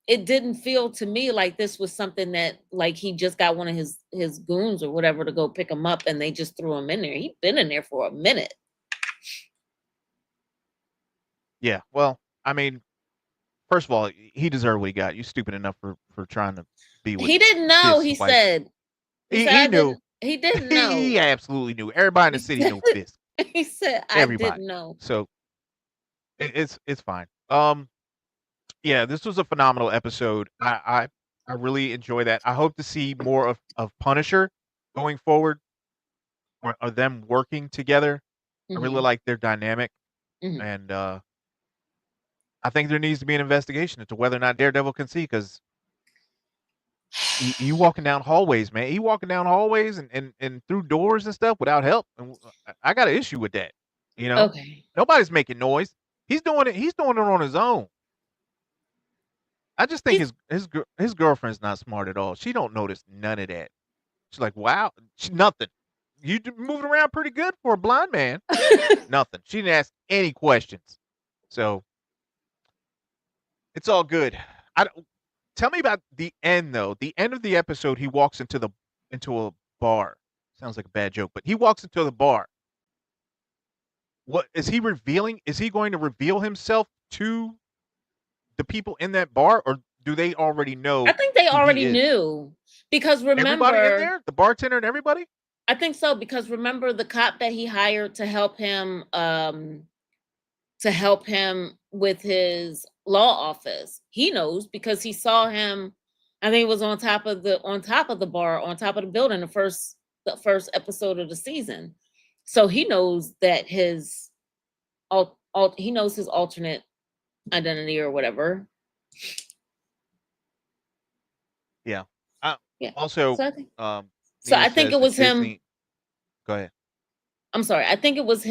It didn't feel to me like this was something that like he just got one of his goons or whatever to go pick him up and they just threw him in there. He'd been in there for a minute. Yeah. Well, I mean, first of all, he deserved what he got. You stupid enough for trying to be with He didn't know, Fisk's he wife. said. He said He I knew. didn't he didn't He know. absolutely knew. Everybody in the He city said, knew Fisk. he said I Everybody. didn't know. So it's fine. Yeah, this was a phenomenal episode. I really enjoy that. I hope to see more of Punisher going forward, or them working together. I really Mm-hmm. like their dynamic, Mm-hmm. and I think there needs to be an investigation into whether or not Daredevil can see. Because you walking down hallways, man. He walking down hallways and through doors and stuff without help. And I got an issue with that. You know, Okay. nobody's making noise. He's doing it. He's doing it on his own. I just think He's his girlfriend's not smart at all. She don't notice none of that. She's like, wow, nothing. Moving around pretty good for a blind man. Nothing. She didn't ask any questions. So it's all good. I don't, tell me about the end though. The end of the episode, he walks into a bar. Sounds like a bad joke, but he walks into the bar. What is he revealing? Is he going to reveal himself to the people in that bar, or do they already I know think they who he already is? knew because Everybody in remember there, the bartender and everybody. I think so because remember the cop that he hired to help him with his law office. He knows because he saw him. I think it was on top of the bar, on top of the building, the first episode of the season. So he knows that he knows his alternate identity or whatever. Yeah. Uh, Yeah. also, So I think um, so. Nina I think says it that was him. Disney. Go ahead. I'm sorry. I think it was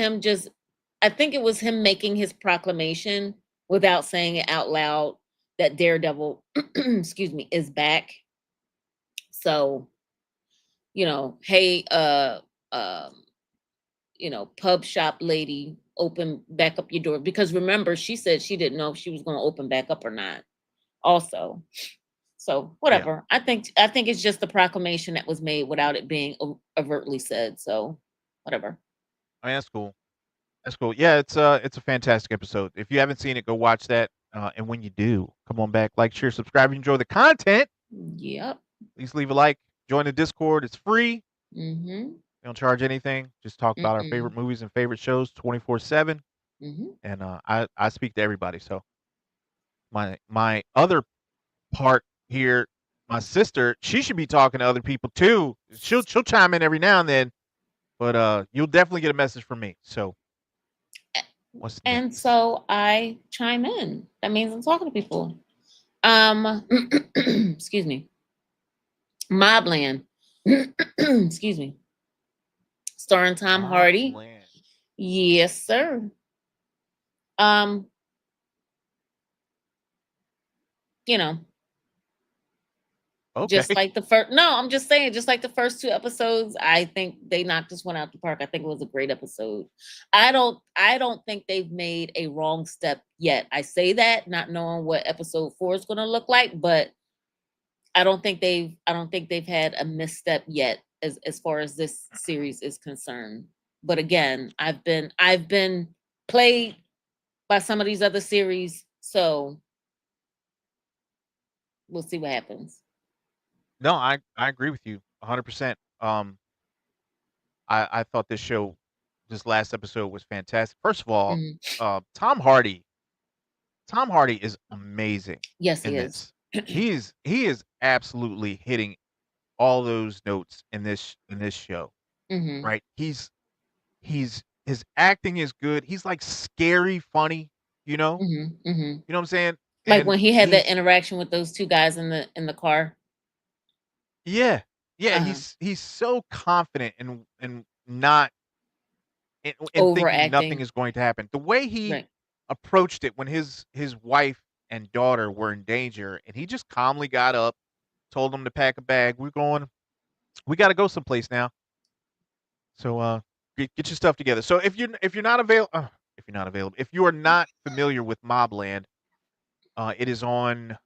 him making his proclamation without saying it out loud that Daredevil, excuse me, is back. So, hey, um, pub shop lady, open back up your door. Because remember, she said she didn't know if she was going to open back up or not. Also, so Yeah. whatever. I think it's just the proclamation that was made without it being overtly said. So, whatever. I mean, that's cool. That's cool. Yeah, it's a fantastic episode. If you haven't seen it, go watch that. And when you do, come on back, like, share, subscribe. If you enjoy the content, Yep. please leave a like. Join the Discord. It's free. Mm-hmm. We don't charge anything. Just talk about our Mm-mm. favorite movies and favorite shows 24/7. Mm-hmm. And I speak to everybody. So my other part here, my sister, she should be talking to other people too. She'll chime in every now and then, but you'll definitely get a message from me. So what's And next? so I chime in. That means I'm talking to people. Excuse me. Mobland. Excuse me. Starring Tom Hardy. Mobland. Yes, sir. Um, you know, Okay. just like the first no, I'm just saying, just like the first two episodes, I think they knocked this one out the park. I think it was a great episode. I don't think they've made a wrong step yet. I say that not knowing what episode 4 is gonna look like, but I don't think they've had a misstep yet as far as this series is concerned. But again, I've been played by some of these other series, so we'll see what happens. No, I agree with you 100%. I thought this last episode was fantastic. First of all, Mhm. uh, Tom Hardy, Tom Hardy is amazing Yes, he in is. this. He is absolutely hitting all those notes in this show, hmm right? He's his acting is good. He's like scary funny, you know? hmm You know what I'm saying? Like And when he had that he's interaction with those two guys in the car. yeah. Yeah, Uh-huh. he's so confident and not in thinking nothing Overacting. is going to happen. The way he Right. approached it when his wife and daughter were in danger, and he just calmly got up, told them to pack a bag. We're going. We got to go someplace now. So get your stuff together. So if you're not available, if you are not familiar with Mobland, it is on.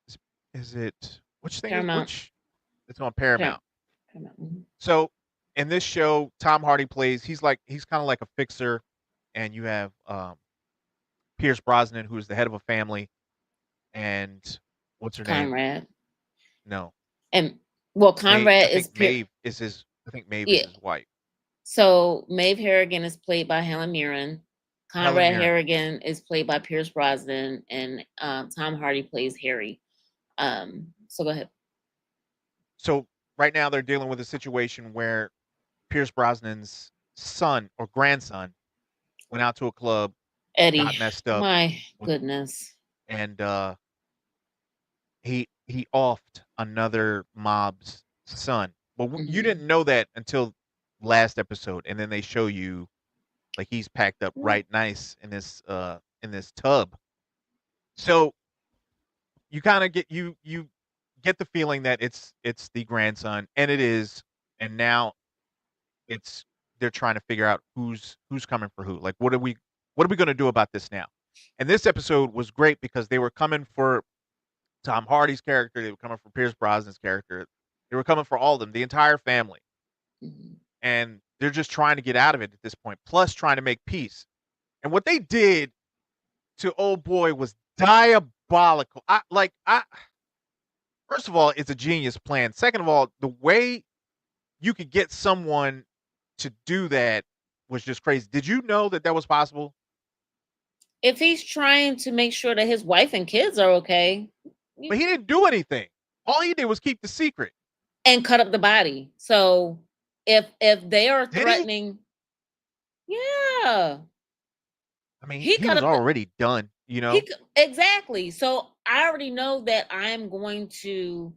Is, is it which thing is Paramount. which? It's on Paramount. Paramount. Mhm. So in this show, Tom Hardy plays. He's kind of like a fixer, and you have Pierce Brosnan, who's the head of a family, and what's her name? Conrad. No, And well, Maeve. I Conrad is think Maeve is his. I think Maeve is yeah. his wife. So Maeve Harrigan is played by Helen Mirren. Helen Conrad Mirren. Harrigan is played by Pierce Brosnan, and Tom Hardy plays Harry. So go ahead. So right now they're dealing with a situation where Pierce Brosnan's son or grandson went out to a club, got Eddie. messed up, My with, goodness. and he offed another mob's son. Well, you Mhm. didn't know that until last episode, and then they show you like he's packed up Mm. right nice in this tub. So you kind of you get the feeling that it's the grandson, and it is, and now it's they're trying to figure out who's coming for who. Like what are we going to do about this now? And this episode was great because they were coming for Tom Hardy's character, they were coming for Pierce Brosnan's character. They were coming for all of them, the entire family. Mhm. And they're just trying to get out of it at this point, plus trying to make peace. And what they did to old boy was diabolical. I first of all, it's a genius plan. Second of all, the way you could get someone to do that was just crazy. Did you know that that was possible? If he's trying to make sure that his wife and kids are okay, But he didn't do anything. All he did was keep the secret. and cut up the body. So if they are Did he? threatening, yeah, I mean, he he cut was up the already done, you know? exactly. So I already know that I'm going to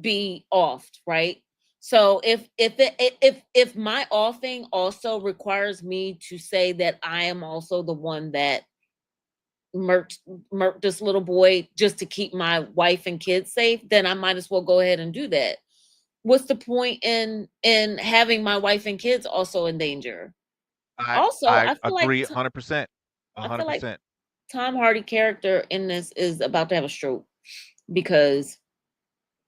be offed, right? So if my offing also requires me to say that I am also the one that murked this little boy just to keep my wife and kids safe, then I might as well go ahead and do that. What's the point in having my wife and kids also in danger? Also, I agree 100%. I feel like 100%. Tom Hardy character in this is about to have a stroke because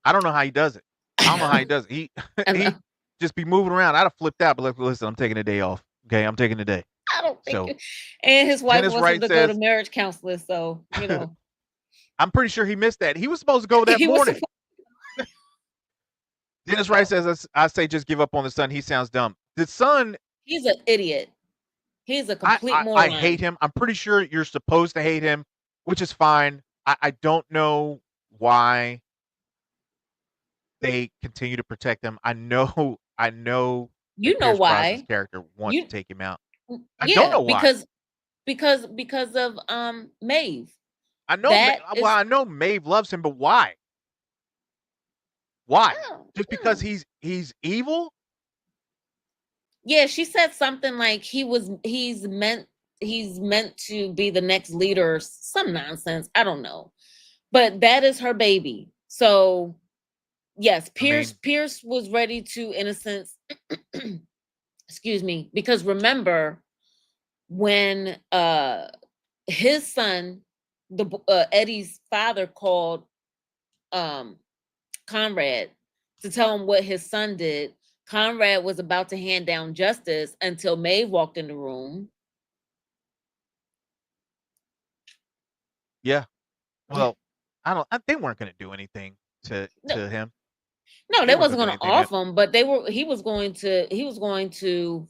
I don't know how he does it. I don't know how he does it. He he I just be moving around. I'd have flipped out, but like, listen, I'm taking a day off. Okay, I'm taking a day. don't think So and his wife Dennis wants him Wright to go to says, marriage counseling, so I'm pretty sure he missed that. He was supposed to go that he was morning. supposed Dennis Wright so says, I say just give up on the son. He sounds dumb. The son, he's an idiot. He's a complete I hate moron. him. I'm pretty sure you're supposed to hate him, which is fine. I don't know why they continue to protect him. I know that You know Pierce Brosnan's why? character wants to You take him out. I don't yeah, know why. because of Maeve. I know That well, is I know Maeve loves him, but why? Why? oh, Just because oh. he's evil? Yeah, she said something like he's meant to be the next leader or some nonsense. I don't know. But that is her baby. So yes, I mean, Pierce was ready to, in a sense, excuse me, because remember when his son, the Eddie's father called um Conrad to tell him what his son did. Conrad was about to hand down justice until Maeve walked in the room. yeah. Yeah. Well, I don't. They weren't going to do anything No, to him. no, They they weren't wasn't going to do going to anything to him. off him, but he was going to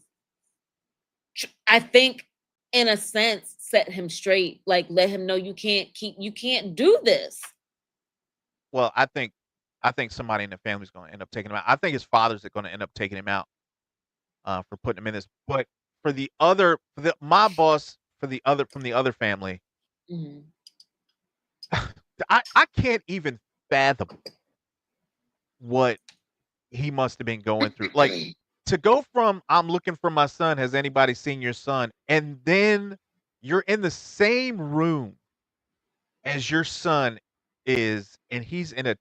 I think in a sense set him straight, like let him know you can't do this. Well, I think somebody in the family's going to end up taking him out. I think his father's going to end up taking him out for putting him in this. But for the my boss for the other from the other family, Mhm. I can't even fathom what he must have been going through. Like, to go from "I'm looking for my son. Has anybody seen your son?" and then you're in the same room as your son is, and he's in a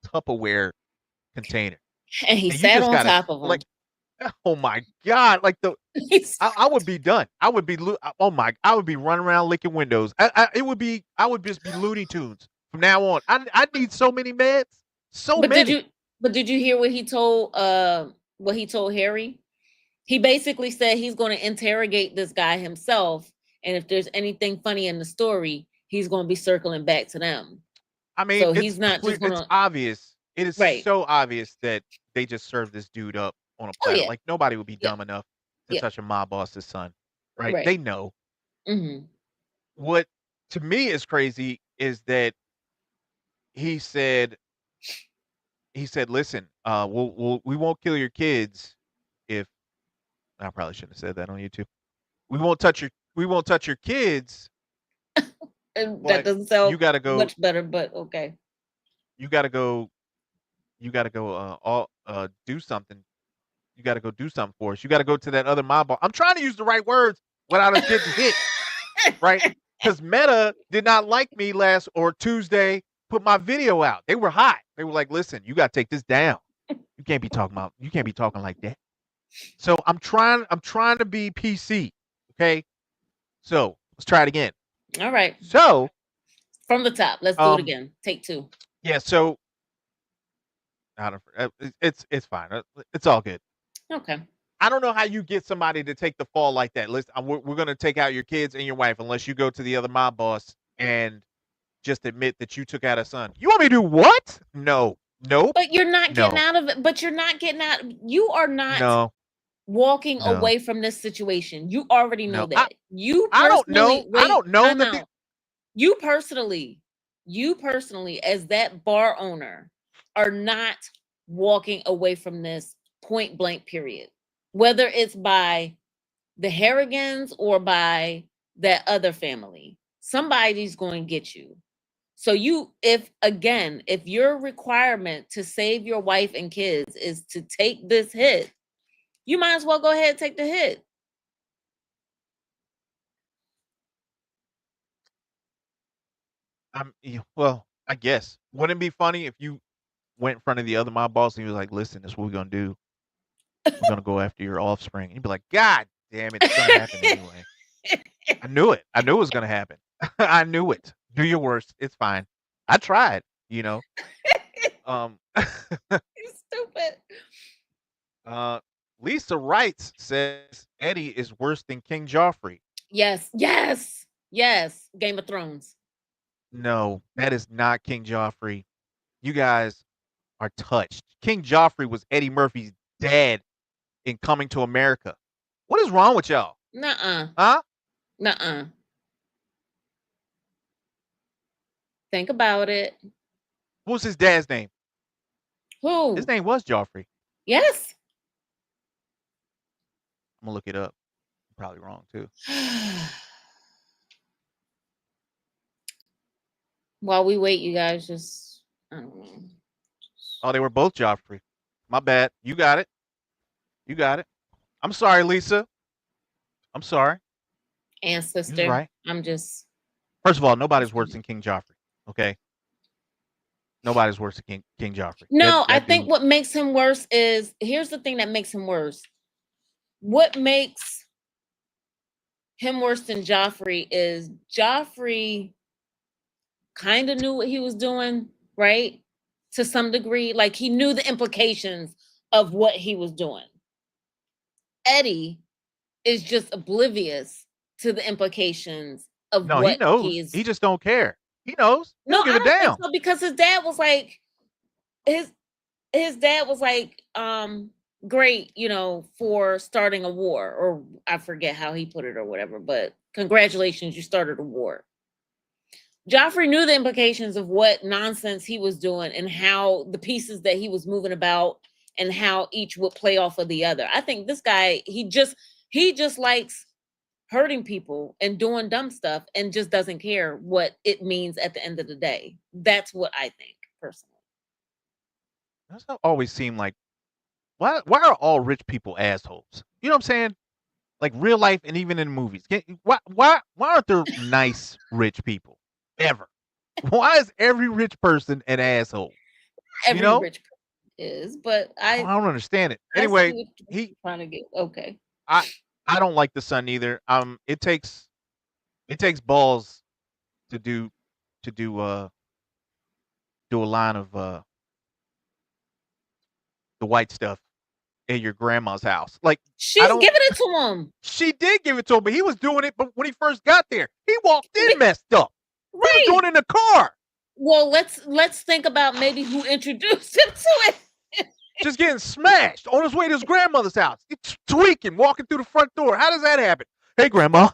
Tupperware container, And he and you sat just on gotta top of like, him. oh my god, like He's I would be done. I would be oh my, I would be running around licking windows. I would just be Looney Tunes from now on. I need so many meds, so but did many. you but did you hear what he told Harry? He basically said he's going to interrogate this guy himself, and if there's anything funny in the story, he's going to be circling back to them. I mean, So it's he's not clear, just going it's to obvious. It is right. so obvious that they just served this dude up on a Oh platter. yeah. Like nobody would be Yeah. dumb enough to Yeah. touch a mob boss's son, right? Right. They know. Mhm. What to me is crazy is that he said "Listen, we won't kill your kids if." I probably shouldn't have said that on YouTube. We won't touch your kids, And that but doesn't you sound gotta go much better, but okay. you gotta go you gotta go all do something. You gotta go do something for us. You gotta go to that other mob boss. I'm trying to use the right words without us getting hit, right? Because Meta did not like me last or Tuesday put my video out. They were hot. They were like, listen, you gotta take this down. You can't be talking like that. So I'm trying to be PC. Okay. So let's try it again. All right. So, From the top. Let's do it um, again. Take two. yeah, so I don't it's fine. It's all good. Okay. I don't know how you get somebody to take the fall like that. Listen, we're going to take out your kids and your wife unless you go to the other mob boss and just admit that you took out a son. You want me to do what? No. Nope. But you're not getting No. out of it. But you're not getting out. You are not No. walking No. away from this situation. You already know No. that. You I don't know. personally, I wait, don't know time that the out. You personally, as that bar owner, are not walking away from this point blank, period. Whether it's by the Harrigans or by that other family, somebody's going to get you. So if your requirement to save your wife and kids is to take this hit, you might as well go ahead and take the hit. well, I guess. Wouldn't it be funny if you went in front of the other mob boss and he was like, "Listen, this is what we're going to do. We're going to go after your offspring." And you'd be like, "God damn it, it's going to happen anyway." I knew it. I knew it was gonna happen. I knew it. Do your worst. It's fine. I tried, you know. Um You stupid. uh Lisa Wrights says Eddie is worse than King Joffrey. Yes, yes, yes. Game of Thrones. No, that is not King Joffrey. You guys are touched. King Joffrey was Eddie Murphy's dad in Coming to America. What is wrong with y'all? Nuh-uh. Huh? Nuh-uh. Think about it. What was his dad's name? His Who? name was Joffrey. Yes. I'm gonna look it up. I'm probably wrong too. While we wait, you guys just I don't know. Oh, they were both Joffrey. My bad. You got it. You got it. I'm sorry, Lisa. I'm sorry. And You was sister. right. I'm just First of all, nobody's worse than King Joffrey. Okay, nobody's worse than King Joffrey. no, I That think dude. what makes him worse is here's the thing that makes him worse. What makes him worse than Joffrey is Joffrey kind of knew what he was doing, right? To some degree, like he knew the implications of what he was doing. Eddie is just oblivious to the implications of No, he what knows. he's. He just don't care. He knows. He No, don't give I a don't think damn. so because his dad was like his his dad was like great, for starting a war, or I forget how he put it or whatever, but congratulations, you started a war. Joffrey knew the implications of what nonsense he was doing and how the pieces that he was moving about and how each would play off of the other. I think this guy, he just likes hurting people and doing dumb stuff and just doesn't care what it means at the end of the day. That's what I think personally. That's not always seem like Why are all rich people assholes? You know what I'm saying? Like real life and even in movies. Why aren't there nice rich people ever? Why is every rich person an asshole? You Every know? rich person is, but I don't understand it. I see Anyway, what he you're trying to get. Okay. I I don't like the son either. It takes balls to do a line of the white stuff in your grandma's house. Like I She's don't. giving it to him. She did give it to him, but he was doing it. But when he first got there, he walked in Be- messed up. He was right. doing it in the car, Well, let's think about maybe who introduced him to it. just getting smashed on his way to his grandmother's house. He's tweaking, walking through the front door. How does that happen? Hey, grandma,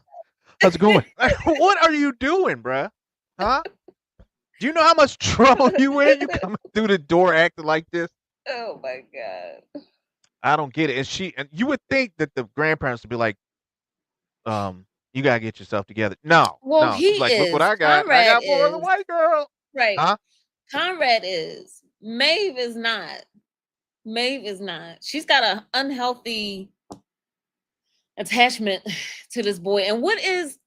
how's it going? What are you doing, bruh? Huh? Do you know how much trouble you in? You coming through the door acting like this? Oh my god. I don't get it. And you would think that the grandparents would be like, you gotta get yourself together. No, Well, no. he She's like, look what is. I got. I Conrad got more of the is. white girl. Right. Huh? Conrad is. Maeve is not. Maeve is not. She's got an unhealthy attachment to this boy. And what is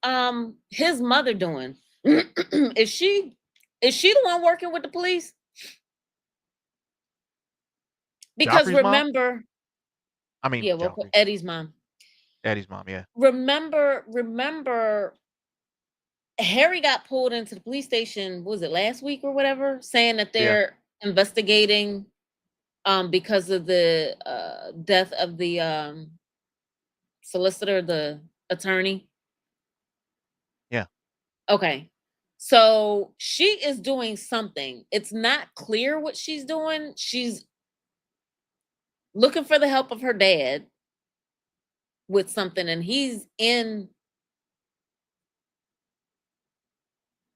his mother doing? is she the one working with the police? Because Joffrey's mom? remember, I mean, yeah, well, Joffrey. Eddie's mom. Eddie's mom, yeah. Remember Harry got pulled into the police station, was it last week or whatever, saying that Yeah. they're investigating because of the death of the solicitor, the attorney. Yeah. Okay. So she is doing something. It's not clear what she's doing. She's looking for the help of her dad with something, and he's in,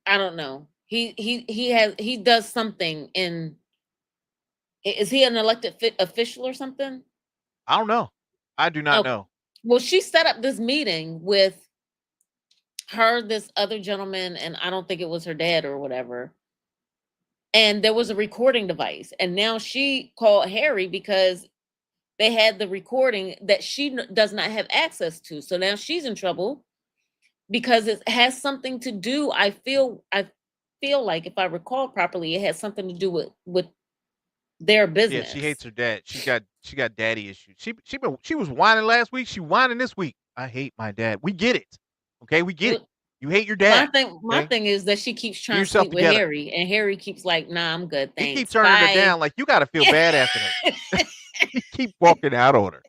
I don't know. He does something in, is he an elected official or something? I don't know. I do not Okay. know. Well, she set up this meeting with her, this other gentleman, and I don't think it was her dad or whatever. And there was a recording device. And now she called Harry because they had the recording that she does not have access to. So now she's in trouble because it has something to do. I feel like, if I recall properly, it has something to do with their business. Yeah, she hates her dad. She got daddy issues. She was whining last week. She whining this week. I hate my dad. We get it. Okay, we get it. You hate your dad. My thing is that she keeps trying to yourself sleep with together. Harry, and Harry keeps like, "Nah, I'm good, thanks." He keeps turning her down. Like, you got to feel bad after that. He keep walking out on her.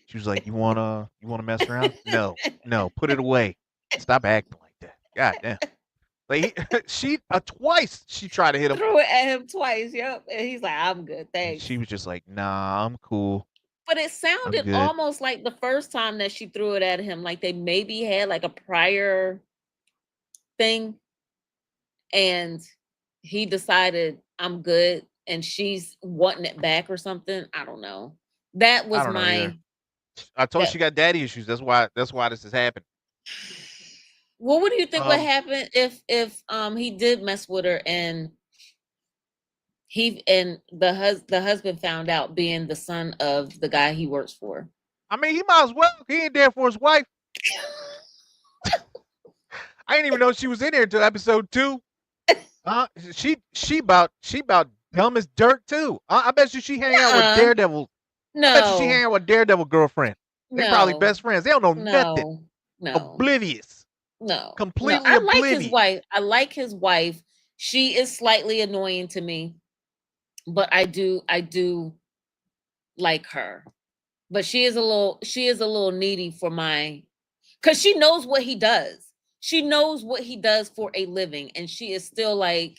She was like, "You wanna mess around? No, put it away. Stop acting like that. God damn." Like she twice she tried to hit him. Threw it at him twice. Yep, and he's like, "I'm good, And thanks." she was just like, "Nah, I'm cool." But it sounded almost like the first time that she threw it at him, like they maybe had like a prior thing, and he decided, "I'm good," and she's wanting it back or something. I don't know. That was my. I told you she got daddy issues. That's why this has happened. Well, what do you think would happen if he did mess with her and the husband found out, being the son of the guy he works for? I mean, he might as well. He ain't there for his wife. I didn't even know she was in there until episode 2. She about dumb as dirt too. I bet you she hang out with Daredevil. No. I bet you she hang out with Daredevil girlfriend. They probably best friends. They don't know nothing. No. Oblivious. No. Completely I oblivious. like his wife. I like his wife. She is slightly annoying to me, but I do like her. But she is a little needy for my, because she knows what he does. She knows what he does for a living, and she is still like,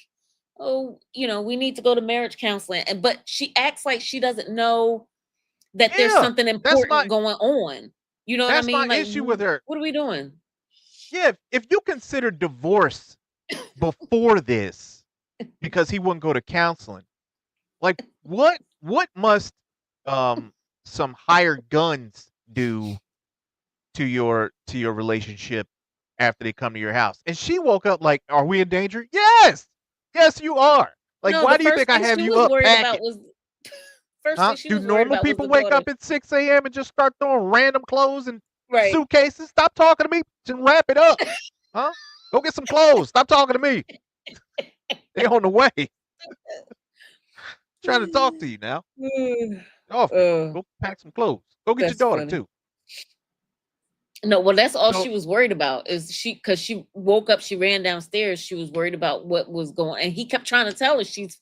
oh, we need to go to marriage counseling. But she acts like she doesn't know that there's something important going on. You know what I mean? That's my issue with her. What are we doing? Yeah, if you consider divorce before this, because he wouldn't go to counseling, like what must some hired guns do to your relationship after they come to your house? And she woke up like, "Are we in danger?" Yes, you are. Like, why do you think I have you up packing? First Huh? thing she Do was worried normal about was people the wake daughter. up at 6 a.m. and just start throwing random clothes and Right. suitcases? Stop talking to me and wrap it up. Huh? Go get some clothes. Stop talking to me. They on the way. Trying to talk to you now. Off it. Uh, Go pack some clothes. Go get your that's daughter funny. too. No, well, that's all So she was worried about is because she woke up, she ran downstairs, she was worried about what was going, and he kept trying to tell her she's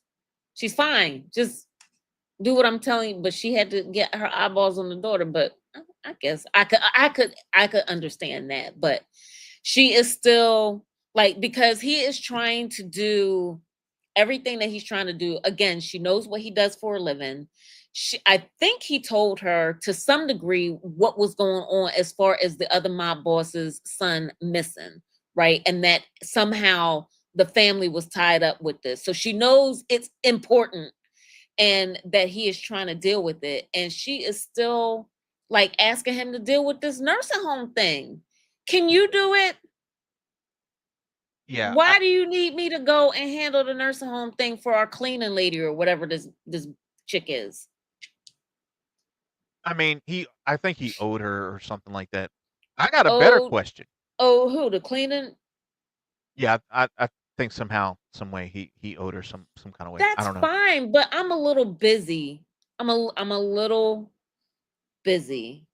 fine. Just do what I'm telling you, but she had to get her eyeballs on the daughter. But I guess I could understand that, but she is still like, because he is trying to do everything that he's trying to do. Again, she knows what he does for a living. I think he told her to some degree what was going on as far as the other mob boss's son missing, right? And that somehow the family was tied up with this. So she knows it's important and that he is trying to deal with it. And she is still like asking him to deal with this nursing home thing. Can you do it? yeah, Why do you need me to go and handle the nursing home thing for our cleaning lady or whatever this chick is? I mean, I think he owed her or something like that. I got a better Oh, question. oh, who the cleaning? Yeah, I think somehow, some way he owed her some kind of way. I That's don't know. fine, but I'm a little busy. I'm a little busy.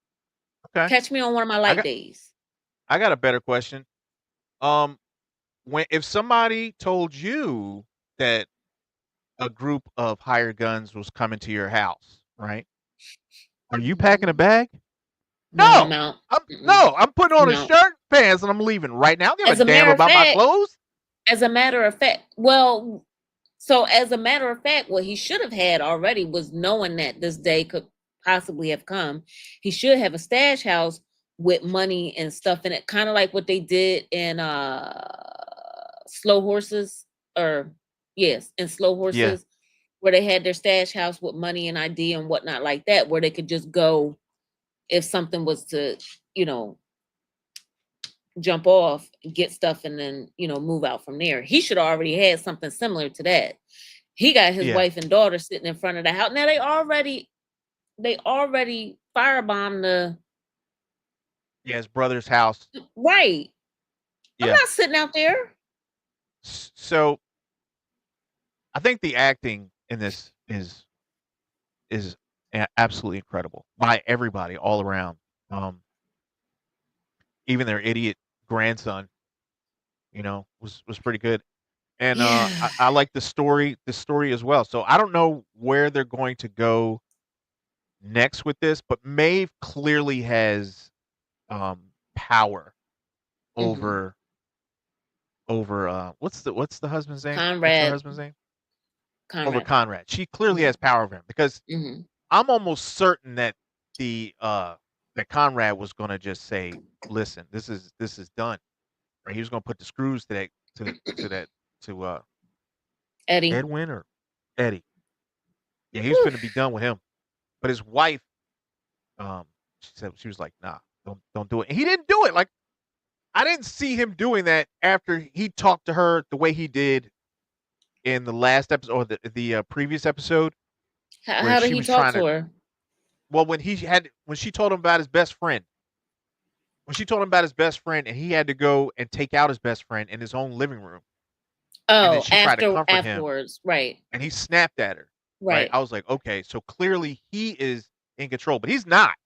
Okay. Catch me on one of my I light got days. I got a better question. Um, when if somebody told you that a group of hired guns was coming to your house, right? Are you packing a Mm-mm. bag? No, I'm No. out. I'm Mm-mm. no. I'm putting on I'm a out. shirt, pants, and I'm leaving right now. I don't give As a a damn matter of about my fact, clothes. as a matter of fact, well, so as a matter of fact, what he should have had already was knowing that this day could possibly have come. He should have a stash house with money and stuff in it, kind of like what they did in Slow Horses, or yes, in Slow Yeah. Horses, where they had their stash house with money and ID and whatnot like that, where they could just go if something was to, you know, jump off, get stuff, and then, move out from there. He should already had something similar to that. He got his Yeah. wife and daughter sitting in front of the house. Now they already firebombed the Yeah. His brother's house. right. I'm Yeah. not sitting out there. So I think the acting in this is absolutely incredible by everybody all around. Um, even their idiot grandson, was pretty good. And Yeah. I like the story as well. So I don't know where they're going to go next with this, but Maeve clearly has power Hmm. over what's the husband's name? What's her Conrad. husband's name? Over Conrad. Conrad. She clearly Hmm. has power over him because Hmm. I'm almost certain that Conrad was going to just say, "Listen, this is done." Or he was going to put the screws to Eddie. Edwin or Eddie. Yeah, he was Whew. going to be done with him. But his wife, um, she was like, "Nah, don't do it." And he didn't do it. Like I didn't see him doing that after he talked to her the way he did in the last episode or the previous episode where How did she he was talk trying to to. her? Well, when she told him about his best friend, and he had to go and take out his best friend in his own living room, and then Oh, she tried to comfort him, afterwards, right. and he snapped at her. Right? Right. I was like, okay, so clearly he is in control, but he's not.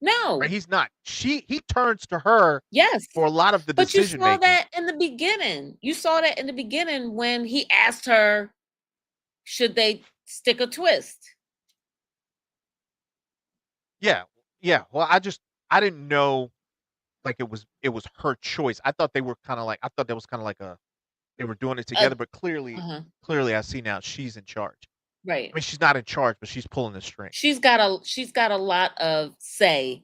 Right? No. He's not. He turns to her Yes. for a lot of the But you decision saw making. that in the beginning. You saw that in the beginning when he asked her, should they stick a twist? Yeah, yeah. Well, I didn't know like it was her choice. I thought they were kind of like I thought that was kind of like a they were doing it Uh, together, but clearly, uh-huh. clearly I see now she's in charge. I Right. mean, she's not in charge, but she's pulling the strings. She's got a lot of say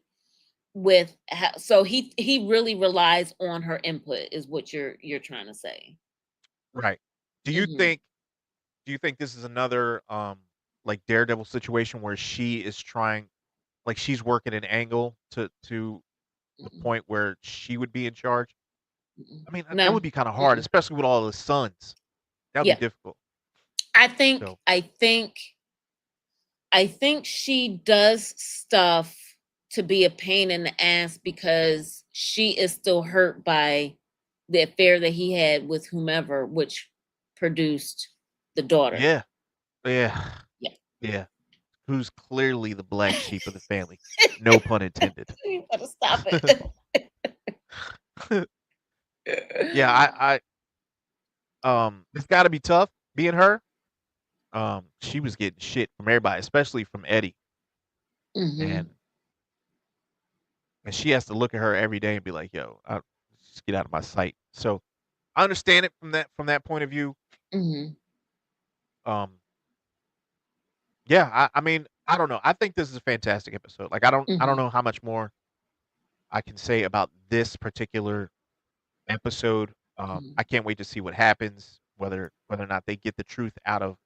with so he really relies on her input is what you're trying to say. Right. Do you Hmm. think do you think this is another like Daredevil situation where she is trying like she's working an angle to the Mm-mm, point where she would be in charge? mm-mm. I mean, that No. would be kind of hard, Mm-mm. especially with all the sons. That would be Yeah. difficult. I think So, I think I think she does stuff to be a pain in the ass because she is still hurt by the affair that he had with whomever, which produced the daughter. Yeah. Yeah. Yeah. Yeah. Who's clearly the black sheep of the family. No pun intended. You better stop it. Yeah, it's got to be tough being her. She was getting shit from everybody, especially from Eddie, Hmm. and she has to look at her every day and be like, "Yo, just get out of my sight." So I understand it from that point of view. Hmm. Um, yeah, I mean, I don't know. I think this is a fantastic episode. Like, I don't Hmm. know how much more I can say about this particular episode. Hmm. I can't wait to see what happens, whether or not they get the truth out of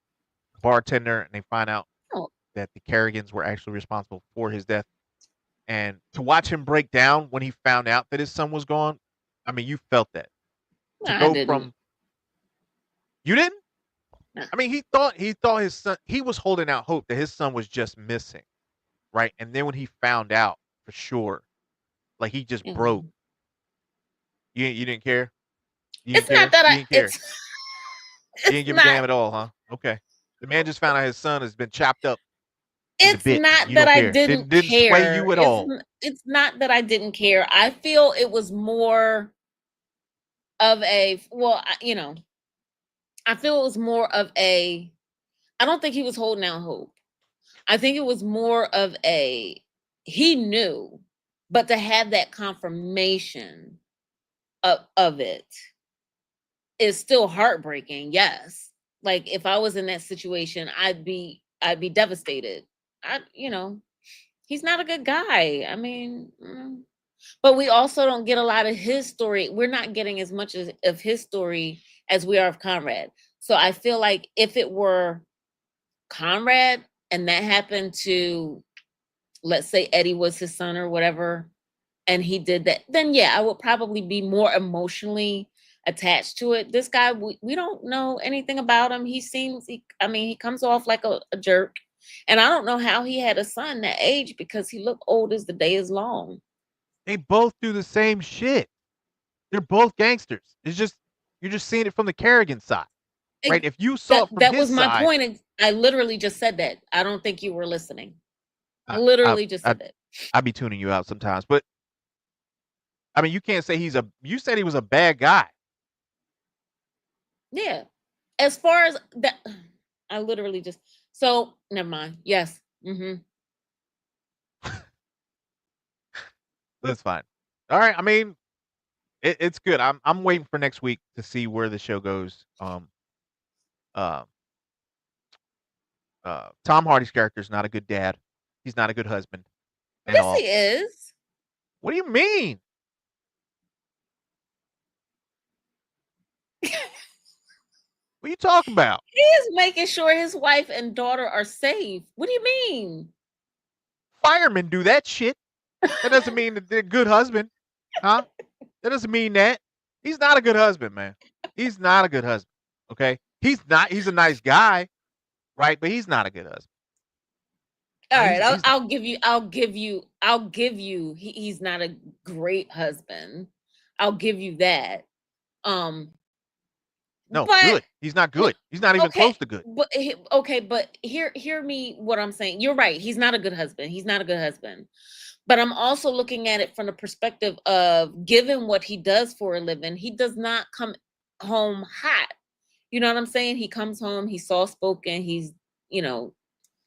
the bartender and they find out Oh, that the Kerrigans were actually responsible for his death. And to watch him break down when he found out that his son was gone, I mean, you felt that. To I go didn't. from you didn't? Nah. I mean, he thought his son he was holding out hope that his son was just missing, right? And then when he found out for sure, like he just broke. Mm. You didn't care? You didn't It's not care? that You didn't care. You it's didn't give a not damn at all, huh? Okay. The man just found out his son has been chopped up into it's bits. not You that don't I care. didn't Didn't sway care. you at all. It's not that I didn't care. I feel it was more of a I feel it was more of a I don't think he was holding out hope. I think it was more of a he knew, but to have that confirmation of it is still heartbreaking. Yes. Like if I was in that situation, I'd be devastated. He's not a good guy. I mean, but we also don't get a lot of his story. We're not getting as much of his story as we are of Conrad. So I feel like if it were Conrad and that happened to, let's say, Eddie was his son or whatever, and he did that, then yeah, I would probably be more emotionally attached to it. This guy, we don't know anything about him. I mean, he comes off like a jerk. And I don't know how he had a son that age because he looked old as the day is long. They both do the same shit. They're both gangsters. It's just you're just seeing it from the Kerrigan side, right? It, If you saw that it from that his was my side, point. And I literally just said that. I don't think you were listening. I I I literally just I said that. I be tuning you out sometimes, but I mean, you can't say you said he was a bad guy. Yeah. As far as that, I literally just so never mind. Yes. Hmm. That's fine. All right. I mean, it's good. I'm waiting for next week to see where the show goes. Uh, Tom Hardy's character is not a good dad. He's not a good husband at Yes, he all. is. What do you mean? What are you talking about? He is making sure his wife and daughter are safe. What do you mean? Firemen do that shit. That doesn't mean that they're a good husband, huh? That doesn't mean that. He's not a good husband, man. He's not a good husband. Okay, he's not. He's a nice guy, right? But he's not a good husband. All No, right, he's not. I'll give you. He's not a great husband. I'll give you that. Um, No, but good. He's not good. He's not even okay, close to good. but hear me. What I'm saying. You're right. He's not a good husband. He's not a good husband. But I'm also looking at it from the perspective of given what he does for a living, he does not come home hot. You know what I'm saying? He comes home, he's soft spoken, he's, you know,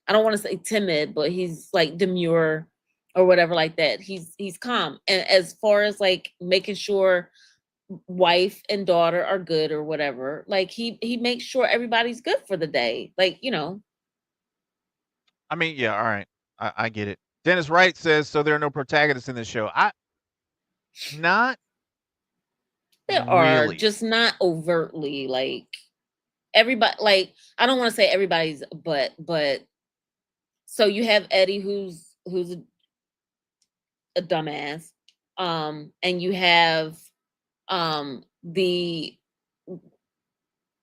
I don't want to say timid, but he's like demure or whatever like that. He's calm. And as far as like making sure wife and daughter are good or whatever, like he makes sure everybody's good for the day. Like, I mean, yeah, all right. I get it. Dennis Wright says so. There are no protagonists in the show. Not there are really. just not overtly like everybody, like I don't want to say everybody's, but so you have Eddie who's a dumbass, and you have the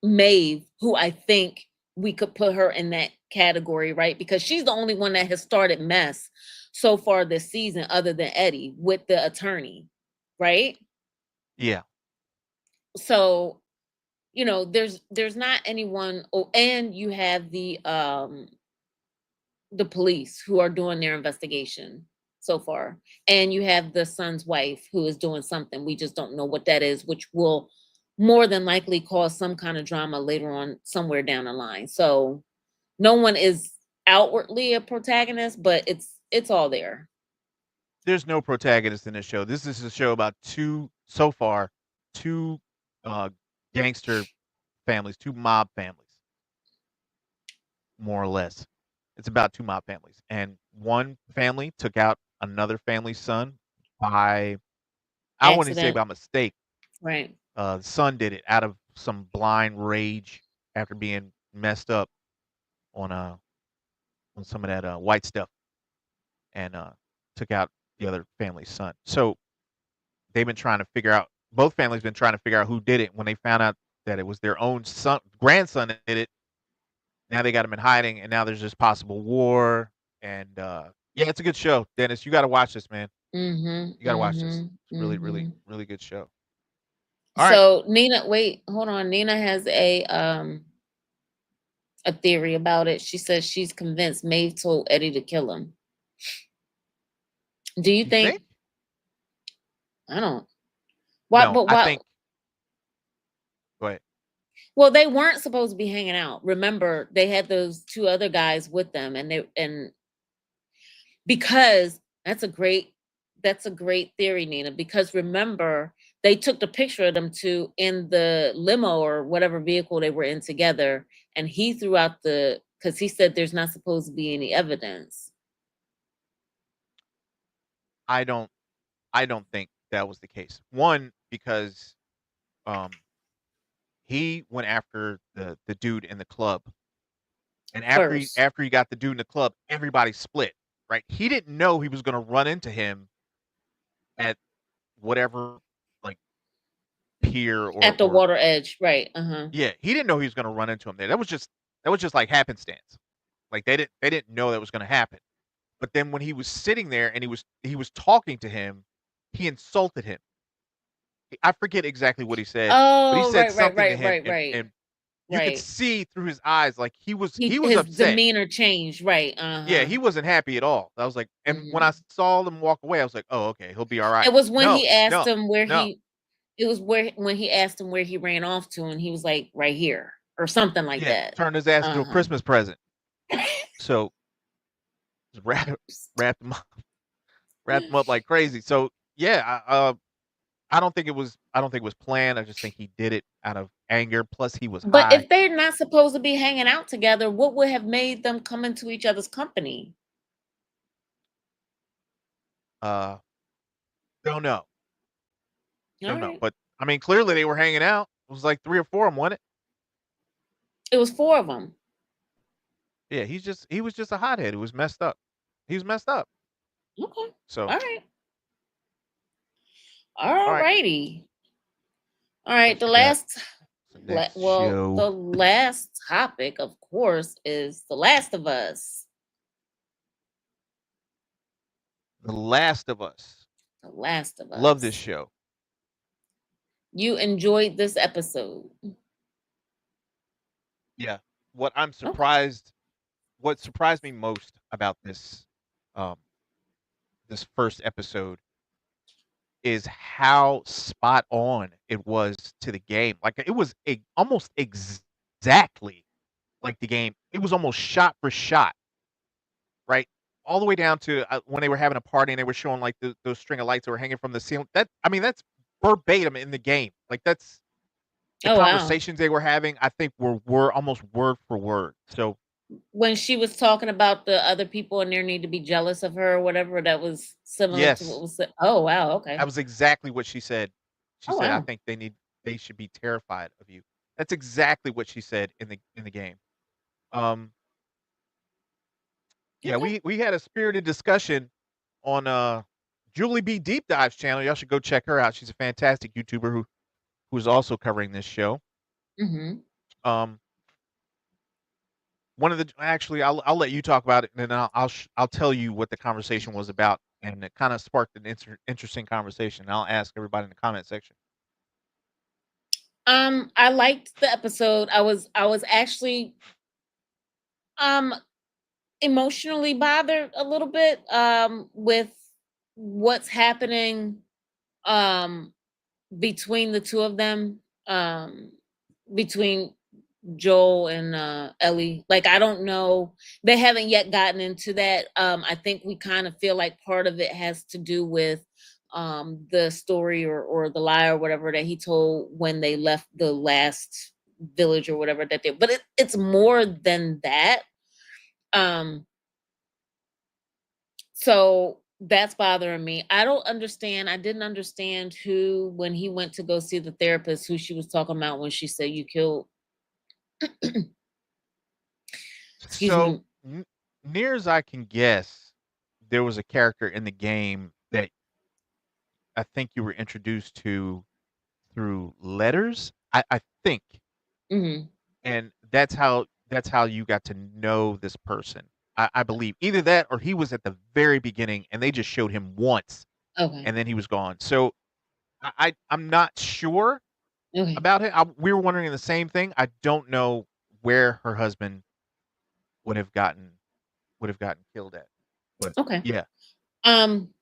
Maeve, who I think we could put her in that category, right? Because she's the only one that has started mess so far this season, other than Eddie with the attorney, right? Yeah. So, there's not anyone. Oh, and you have the police who are doing their investigation so far, and you have the son's wife who is doing something. We just don't know what that is, which will more than likely cause some kind of drama later on somewhere down the line. So no one is outwardly a protagonist, but it's all there. There's no protagonist in this show. This is a show about so far, two uh, gangster families, two mob families, more or less. It's about two mob families, and one family took out another family's son by, I wouldn't say Accident, by mistake. right? The son did it out of some blind rage after being messed up on some of that white stuff, and took out the other family's son. So they've been trying to figure out. Both families been trying to figure out who did it. When they found out that it was their own grandson that did it, now they got him in hiding, and now there's this possible war. And yeah, it's a good show, Dennis. You got to watch this, man. Mm-hmm. You got to watch this. Mm-hmm. It's really, really, Mm-hmm. really good show. All right. So Nina, wait, hold on. Nina has a theory about it. She says she's convinced Maeve told Eddie to kill him. Do you You think? think? I don't. Why? No, But I why? think. Go ahead. Well, they weren't supposed to be hanging out. Remember, they had those two other guys with them, and because that's a great theory, Nina. Because remember, they took the picture of them two in the limo or whatever vehicle they were in together, and he threw out because he said there's not supposed to be any evidence. I don't. I don't think that was the case. One, because um, he went after the dude in the club, and First, after he got the dude in the club, everybody split. Right? He didn't know he was going to run into him at whatever, like, pier at the or water edge, right? Uh-huh. yeah, he didn't know he was going to run into him there. That was just like happenstance. Like they didn't know that was going to happen. But then when he was sitting there and he was talking to him, he insulted him. I forget exactly what he said, but he Oh, said right, right, something to right, him, right, right, and you could right. see through his eyes like he was He he was his upset. demeanor changed, right? Yeah, Uh-huh. he wasn't happy at all. I was like, and when I Hmm. saw them walk away, I was like, oh, okay, he'll be all right. It was when No, he asked no, him where no. he it was where when he asked him where he ran off to, and he was like, right here, or something like Yeah, that. turned his ass into a Uh-huh. Christmas present. So just wrapped him up, wrapped him up like crazy. So yeah, I don't think it was planned. I just think he did it out of anger. Plus, he was But high. if they're not supposed to be hanging out together, what would have made them come into each other's company? Uh, don't know, All don't know. right. But I mean, clearly they were hanging out. It was like three or four of them, wasn't it? It was four of them. Yeah, he was just a hothead who was messed up. He was messed up. Okay. So All right. all All right, righty. All right. what you got? What's the next Well, show? the last topic, of course, is The Last of Us. The Last of Us. The Last of Love this Us. show. You enjoyed this episode. Yeah. What I'm Okay. surprised, what surprised me most about um, this first episode is how spot on it was to the game. Like it was almost exactly like the game. It was almost shot for shot, right? All the way down to when they were having a party and they were showing like those string of lights that were hanging from the ceiling. That's verbatim in the game. Like that's the Oh wow. conversations they were having. I think were almost word for word. So When she was talking about the other people and their need to be jealous of her or whatever, that was similar to what yes, was said. Oh wow. that Okay. was exactly what she said. She Oh said, "I wow. think they should be terrified of you." That's exactly what she said in the game. Um, yeah, Okay. we had a spirited discussion on Julie B Deep Dives channel. Y'all should go check her out. She's a fantastic YouTuber who's also covering this show. Mm-hmm. Um, one of the actually I'll let you talk about it, and then I'll tell you what the conversation was about, and it kind of sparked an interesting conversation. I'll ask everybody in the comment section. I liked the episode. I was actually um emotionally bothered a little bit with what's happening um between the two of them, between Joel and Ellie. Like, I don't know, they haven't yet gotten into that. I think we kind of feel like part of it has to do with the story, or the lie or whatever that he told when they left the last village or whatever that they, but it's more than that. um so that's bothering me. I don't understand. I didn't understand who, when he went to go see the therapist, who she was talking about when she said you killed. Excuse So me. near as I can guess, there was a character in the game that I think you were introduced to through letters. I think, Hmm. and that's how you got to know this person. I believe either that or he was at the very beginning and they just showed him once Okay. and then he was gone. So I'm not sure Okay. about it. We were wondering the same thing. I don't know where her husband would have gotten killed at. But Okay. yeah, Um.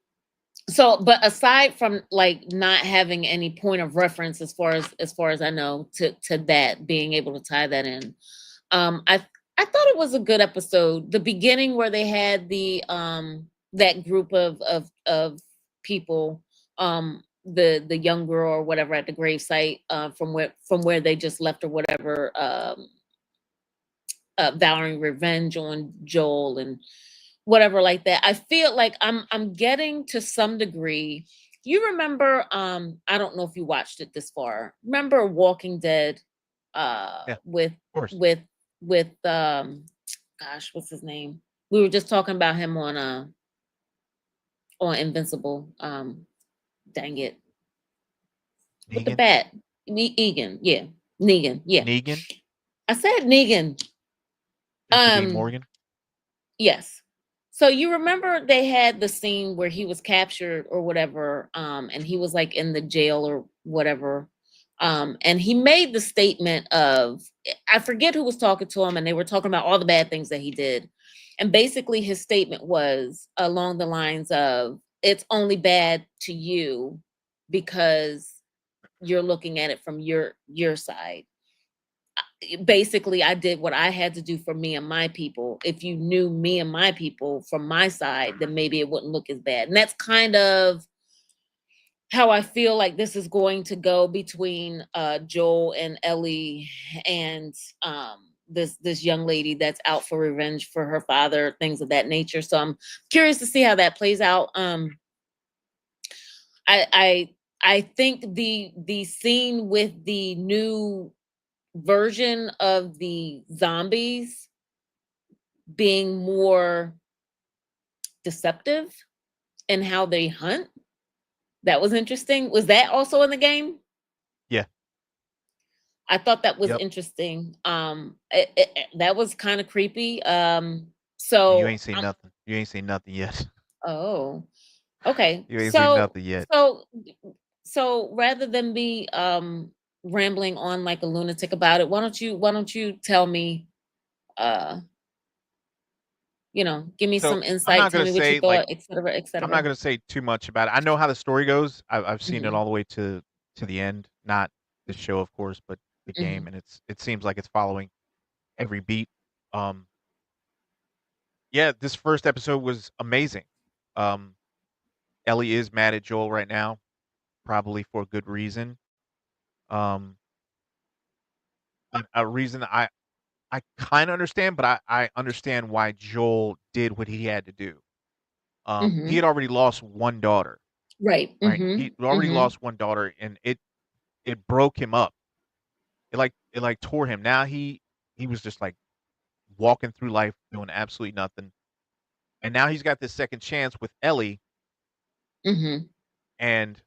So, but aside from like not having any point of reference, as far as I know, to that, being able to tie that in, I thought it was a good episode. The beginning where they had that group of people, the young girl or whatever at the gravesite, from where they just left or whatever, vowing revenge on Joel and whatever like that. I feel like I'm getting to some degree. You remember, I don't know if you watched it this far. Remember Walking Dead, yeah, of with course. with with gosh, what's his name? We were just talking about him on Invincible. Dang it. With the Negan, bat. Egan, yeah. Negan, yeah. Negan. I said Negan. It could be Um Morgan. Yes. So you remember they had the scene where he was captured or whatever, and he was like in the jail or whatever. And he made the statement of, I forget who was talking to him, and they were talking about all the bad things that he did. And basically his statement was along the lines of, it's only bad to you because you're looking at it from your side. Basically, I did what I had to do for me and my people. If you knew me and my people from my side, then maybe it wouldn't look as bad. And that's kind of how I feel like this is going to go between Joel and Ellie, and this young lady that's out for revenge for her father, things of that nature. So I'm curious to see how that plays out. I think the scene with the new version of the zombies being more deceptive in how they hunt. That was interesting. Was that also in the game? Yeah. I thought that was Yep. interesting. That was kind of creepy. You So ain't seen nothing. You ain't seen nothing yet. oh, okay. You ain't seen So nothing yet. so so rather than be rambling on like a lunatic about it, why don't you tell me, uh give me So some insight, tell me what you thought, et cetera, et I'm not cetera. gonna say too much about it. I know how the story goes. I've seen it Mhm, all the way to the end. Not the show, of course, but the game, mhm, and it seems like it's following every beat. Um, yeah, this first episode was amazing. Um, Ellie is mad at Joel right now, probably for good reason. Um, a reason I kind of understand, but I understand why Joel did what he had to do. He mhm. had already lost one daughter, Right. right? He Mhm, already mhm, lost one daughter, and it broke him up. It like tore him. Now he was just like walking through life doing absolutely nothing, and now he's got this second chance with Ellie, mhm, and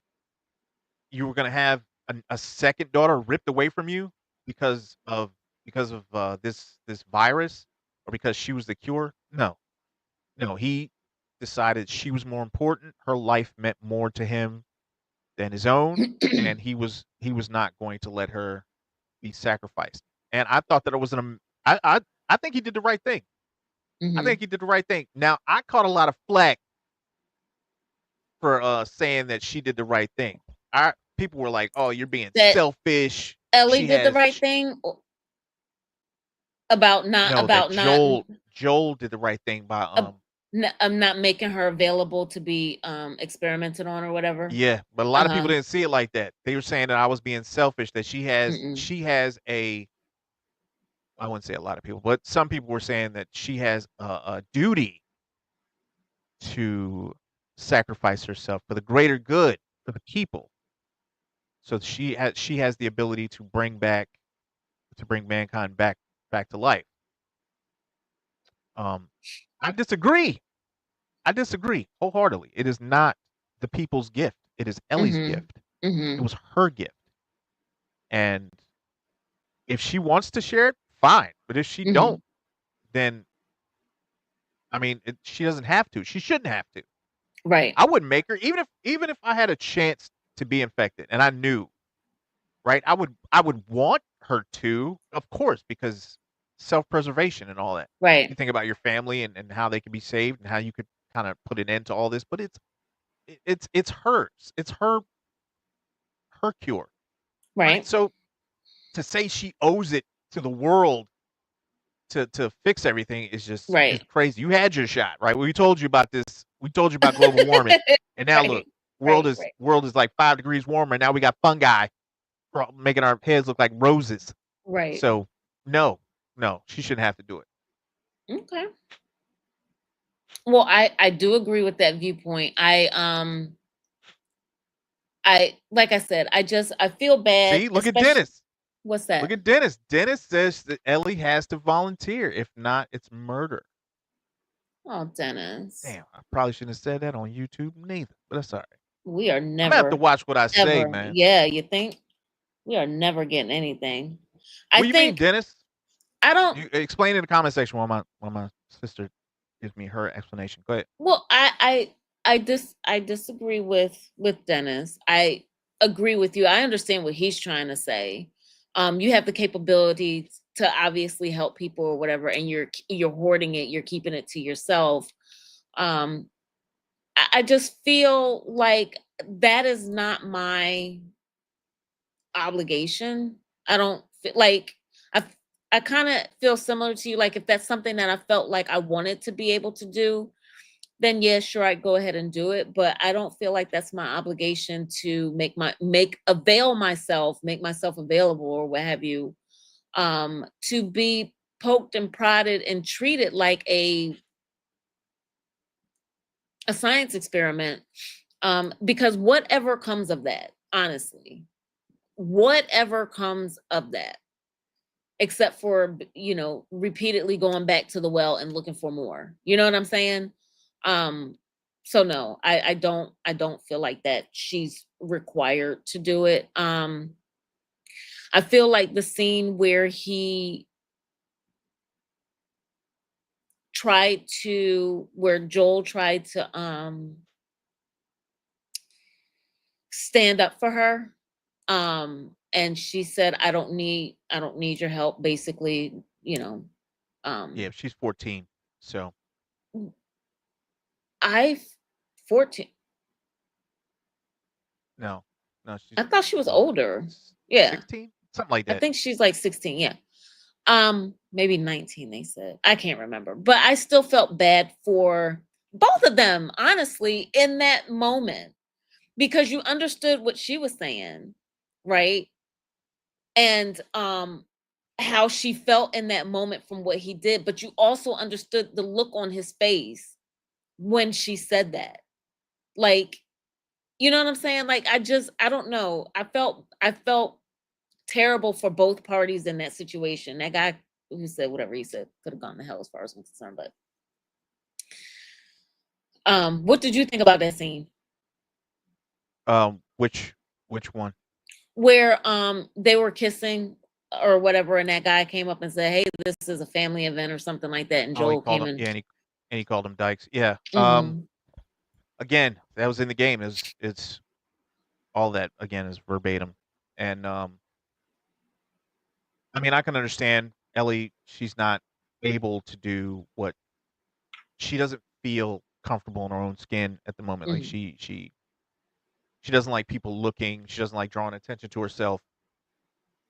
you were gonna have a second daughter ripped away from you because of this virus. or because she was the cure. No, no, he decided she was more important. Her life meant more to him than his own, and he was not going to let her be sacrificed. And I thought that it was I think he did the right thing. I Hmm. think he did the right thing. Now I caught a lot of flack for saying that she did the right thing. I People were like, "Oh, you're being That selfish." Ellie She did the has right thing about not no, that about not Joel did the right thing by I'm not making her available to be experimented on or whatever. yeah, but a lot of Uh-huh. people didn't see it like that. They were saying that I was being selfish, that Mm-mm. she has a I wouldn't say a lot of people, but some people were saying that she has a duty to sacrifice herself for the greater good for the people. So she has the ability to bring mankind back to life. Um, I disagree. I disagree wholeheartedly. It is not the people's gift. It is Ellie's Mhm. gift. It Mhm. was her gift. And if she wants to share it, fine. But if she don't, Mhm. then I mean, she doesn't have to. She shouldn't have to. Right. I wouldn't make her even if I had a chance to be infected and I knew, right? I would want her to, of course, because self-preservation and all that. You Right. think about your family and how they can be saved and how you could kind of put an end to all this, but it's hers. It's her cure, right? Right. So to say she owes it to the world to fix everything is Right. crazy. You had your shot, right? We told you about this. We told you about global warming, and now look, Right. Right. Right. world is like 5 degrees warmer. Now we got fungi making our heads look like roses. Right. So no, no, she shouldn't have to do it. Okay. Well, I do agree with that viewpoint. I like I said, I feel bad, See, look at especially Dennis. what's Look that? at Dennis. Dennis says that Ellie has to volunteer. If not, it's murder. Oh, Dennis. Damn, I probably shouldn't have said that on YouTube neither. But that's all right. We are I'm gonna have to never watch what I say, ever. man. Yeah, you think we are never getting anything. I What do you mean, think Dennis? I don't You explain in the comment section while my sister gives me her explanation. Go ahead. well, I disagree with Dennis. I agree with you. I understand what he's trying to say. You have the capability to obviously help people or whatever, and you're hoarding it. You're keeping it to yourself. Um, I just feel like that is not my obligation. I don't like I I kind of feel similar to you. Like if that's something that I felt like I wanted to be able to do, then yeah, sure, I'd go ahead and do it. But I don't feel like that's my obligation to make myself available or what have you, to be poked and prodded and treated like a science experiment. Because whatever comes of that, honestly, whatever comes of that, except for repeatedly going back to the well and looking for more, you know what I'm saying? um so no, I don't feel like that she's required to do it. I feel like the scene where where Joel tried to stand up for her, and she said, I don't need your help, basically, um Yeah, she's 14. So I 14. no, no, I she's thought she was older. older. Yeah. 16, something like I that. think she's like 16, yeah. Maybe 19 they said. I can't remember. But I still felt bad for both of them, honestly, in that moment because you understood what she was saying, right? And how she felt in that moment from what he did, but you also understood the look on his face when she said that. Like, you know what I'm saying? Like I don't know. I felt terrible for both parties in that situation. That guy who said whatever he said could have gone to hell as far as I'm concerned. But what did you think about that scene Um, which which one? where they were kissing? or whatever, and that guy came up and said, "Hey, this is a family event or something like that," and Oh, he Joel called came him. in. Yeah, and he called him Dykes. Yeah. Mhm. Again, that was in the game. It's all that again is verbatim, and I mean, I can understand Ellie. She's not able to do what she doesn't feel comfortable in her own skin at the moment. Like Mhm. she doesn't like people looking. She doesn't like drawing attention to herself,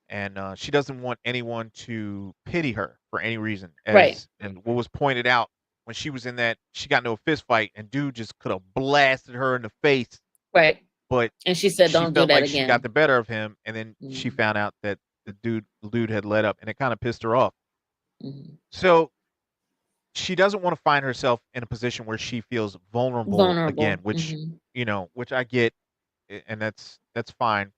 and she doesn't want anyone to pity her for any reason. Right. And what was pointed out when she was in that, she got into a fist fight, and dude just could have blasted her in the face, Right. but And she said, she "Don't do felt that like she got again." the better of him, and then she Mhm. found out that the dude had let up, and it kind of pissed her off. Mhm. So she doesn't want to find herself in a position where she feels vulnerable again, Vulnerable. which Mhm. which I get, and that's fine.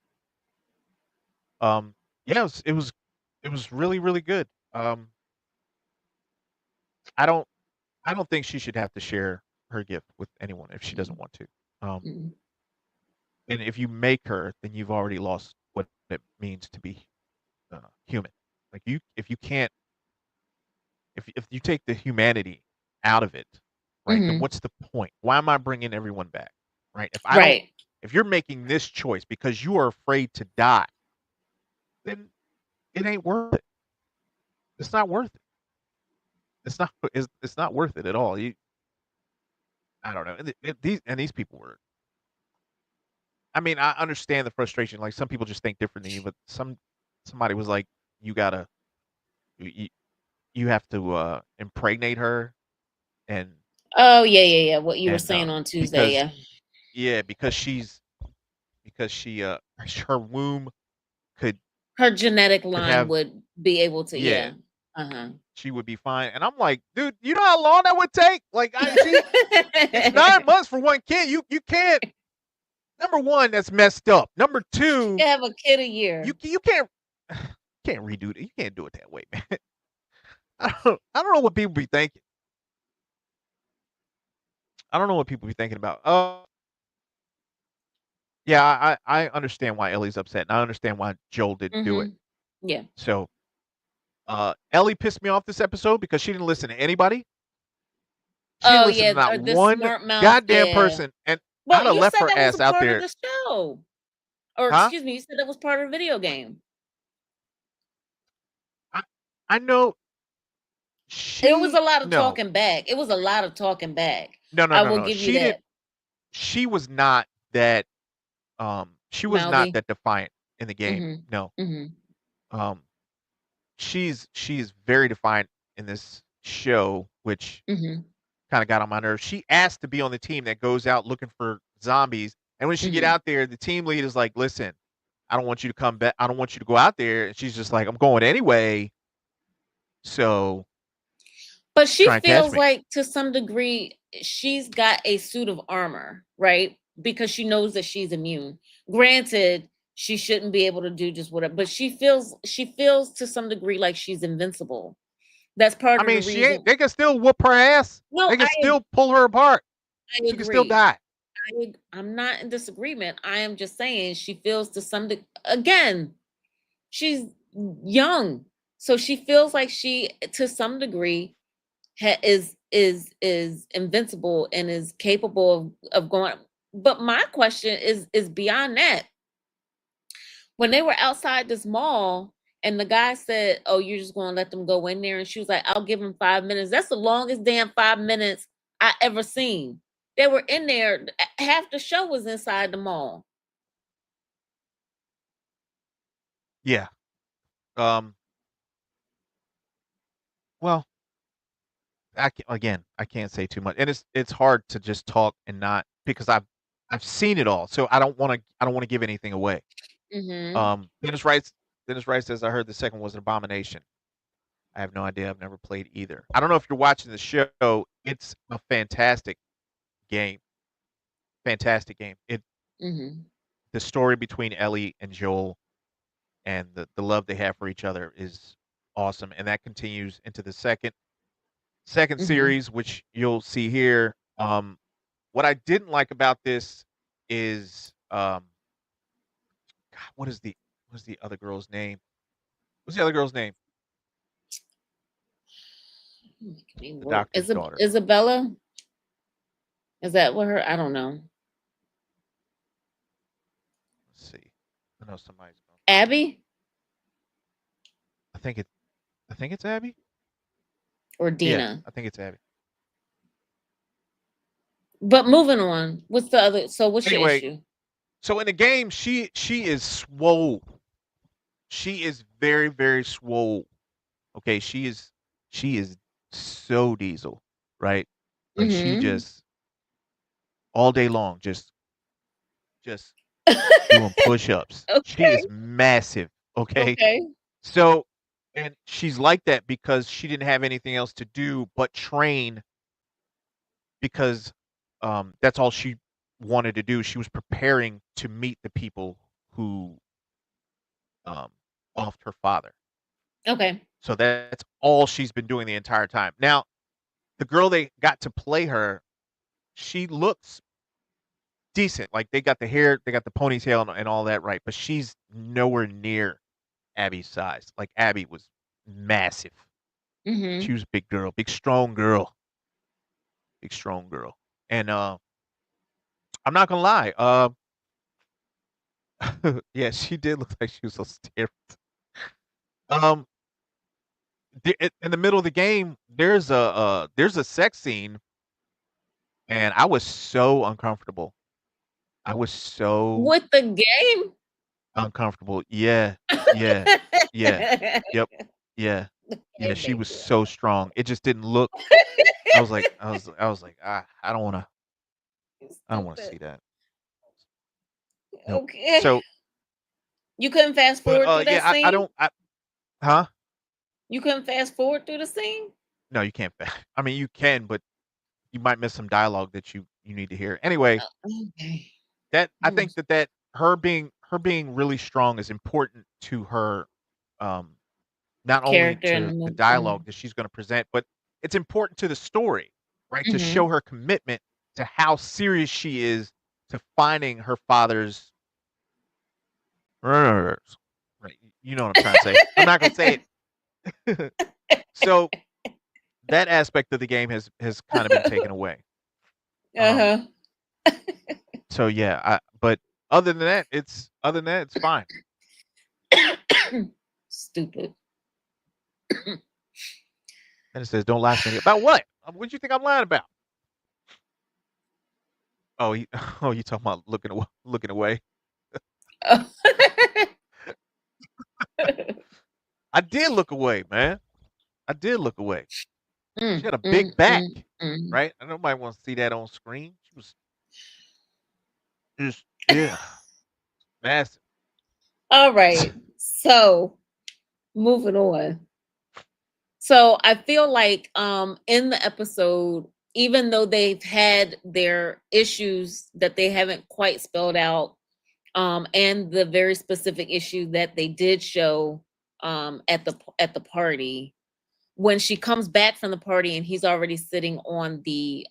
Um, yeah, it was really really good. Um, I don't I don't think she should have to share her gift with anyone if she doesn't Mhm. want to. Um, Mhm. and if you make her, then you've already lost what it means to be human. Like if you can't if you take the humanity out of it, right? Then Mhm. what's the point? Why am I bringing everyone back, right? Right. If you're making this choice because you are afraid to die, then it ain't worth it. It's not worth it. It's not worth it at all. I don't know. These people were. I mean, I understand the frustration. Like some people just think different than you, but somebody was like, you gotta you, you have to impregnate her and Oh, yeah, yeah, yeah. What you were and saying on Tuesday, because yeah. yeah because she her womb could Her genetic could line have would be able to, yeah, yeah. Uh-huh. she would be fine. And I'm like, dude, you know how long that would take? Like it's 9 months for one kid. You can't. Number one, that's messed up. Number She two, could have a kid a you year. you can't redo it. You can't do it that way, man. I don't know what people be thinking. I don't know what people be thinking about. Yeah, I understand why Ellie's upset, and I understand why Joel didn't do it. Mhm. Yeah. So, Ellie pissed me off this episode because she didn't listen to anybody. She didn't Oh, listen to yeah, not or this one smart mouth, goddamn yeah. person, and Well, I'd have you left said her that was ass a out part of there. the show. Or Huh? excuse me, you said that was part of the video game. I I know It was she a lot of no. talking back. It was a lot of talking back. No, no, I no, will no. give you that. She was not that she was not Mouthy. that defiant in the game. Mhm. No. Mhm. Um she's very defiant in this show, which Mhm. kind of got on my nerves. She asked to be on the team that goes out looking for zombies, and when she get Mhm. out there, the team lead is like, "Listen, I don't want you to come back. I don't want you to go out there." And she's just like, "I'm going anyway." So But she try and catch feels me. like to some degree she's got a suit of armor, right? Because she knows that she's immune. Granted, she shouldn't be able to do just whatever, but she feels to some degree like she's invincible. That's part I of the mean, she ain't. reason. They can still whoop her ass. No, They can still pull her apart. I She can still agree. die. I'm not in disagreement. I am just saying she feels to again, she's young. So she feels like she to some degree is invincible and is capable of going. But my question is beyond that. When they were outside this mall and the guy said, "Oh, you're just going to let them go in there," and she was like, "I'll give them 5 minutes." That's the longest damn 5 minutes I ever seen. They were in there. Half the show was inside the mall. Yeah. Um. Well, I can't say too much, and it's hard to just talk and not because I've seen it all, so I don't want to give anything away. Hmm. Um. Dennis Wright Dennis Wright says I heard the second was an abomination. I have no idea. I've never played either. I don't know if you're watching the show. It's a fantastic game. Fantastic game. Hmm. The story between Ellie and Joel and the love they have for each other is awesome, and that continues into the second Hmm. series, which you'll see here. What I didn't like about this is God, what is the other girl's name? What's the other girl's name? The doctor's daughter. Isabella? Is that what her? I don't know. Let's see. I know somebody's going. Abby I think it's Abby. or Yeah, Dina? I think it's Abby. But moving on. What's the other? So what's your Anyway, issue? so in the game, she is swole. She is very, very swole. Okay, she is so diesel, right? Like she Mm-hmm. just all day long, just doing push-ups. She Okay. is massive. Okay, Okay. so and she's like that because she didn't have anything else to do but train because that's all she wanted to do. She was preparing to meet the people who um, offed her father. Okay. So that's all she's been doing the entire time. Now, the girl they got to play her, she looks decent. Like they got the hair, they got the ponytail and all that right, but she's nowhere near Abby's size. Like Abby was massive. Mm-hmm. She was a big girl, big strong girl, big strong girl. And I'm not gonna lie, yeah, she did look like she was on steroids. Um, in the middle of the game, there's a sex scene, and I was so uncomfortable. I was so With the game? uncomfortable. Yeah, yeah, yeah, yep, yeah, yeah. It She made was you so strong. It just didn't look. I was like, I don't want to. I don't want to stupid. see that. Nope. Okay. So, You couldn't fast but forward through that yeah, I scene? don't. Huh? You couldn't fast forward through the scene? No, you can't. I mean, you can, but you might miss some dialogue that you need to hear. Anyway, Okay. that I Hmm. think that her being really strong is important to her, um, not only Character in to the the movie. dialogue that she's going to present, but it's important to the story, right? To Mm-hmm. show her commitment to how serious she is to finding her father's murderers. Right? You know what I'm trying to say. I'm not going to say it. So that aspect of the game has kind of been taken away. Um, Uh-huh. so yeah, but other than that, it's fine. Stupid. And it says, "Don't lie to me about what? What do you think I'm lying about?" Oh, oh, you talking about looking away? I did look away, man. I did look away. She Mm, had a mm, big back, mm, mm. right? I nobody wants to see that on screen. She was just yeah, massive. All right. So moving on. So I feel like in the episode, even though they've had their issues that they haven't quite spelled out, and the very specific issue that they did show at the party, when she comes back from the party and he's already sitting on the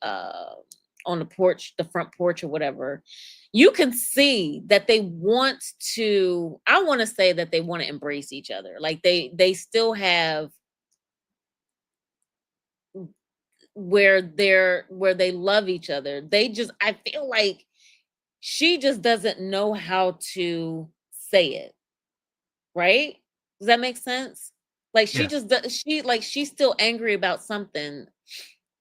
porch, the front porch or whatever, you can see that they want to, I want to say that they want to embrace each other. Like they still have where they love each other. They just, I feel like she just doesn't know how to say it, right? Does that make sense? Like she Yes, just she like she's still angry about something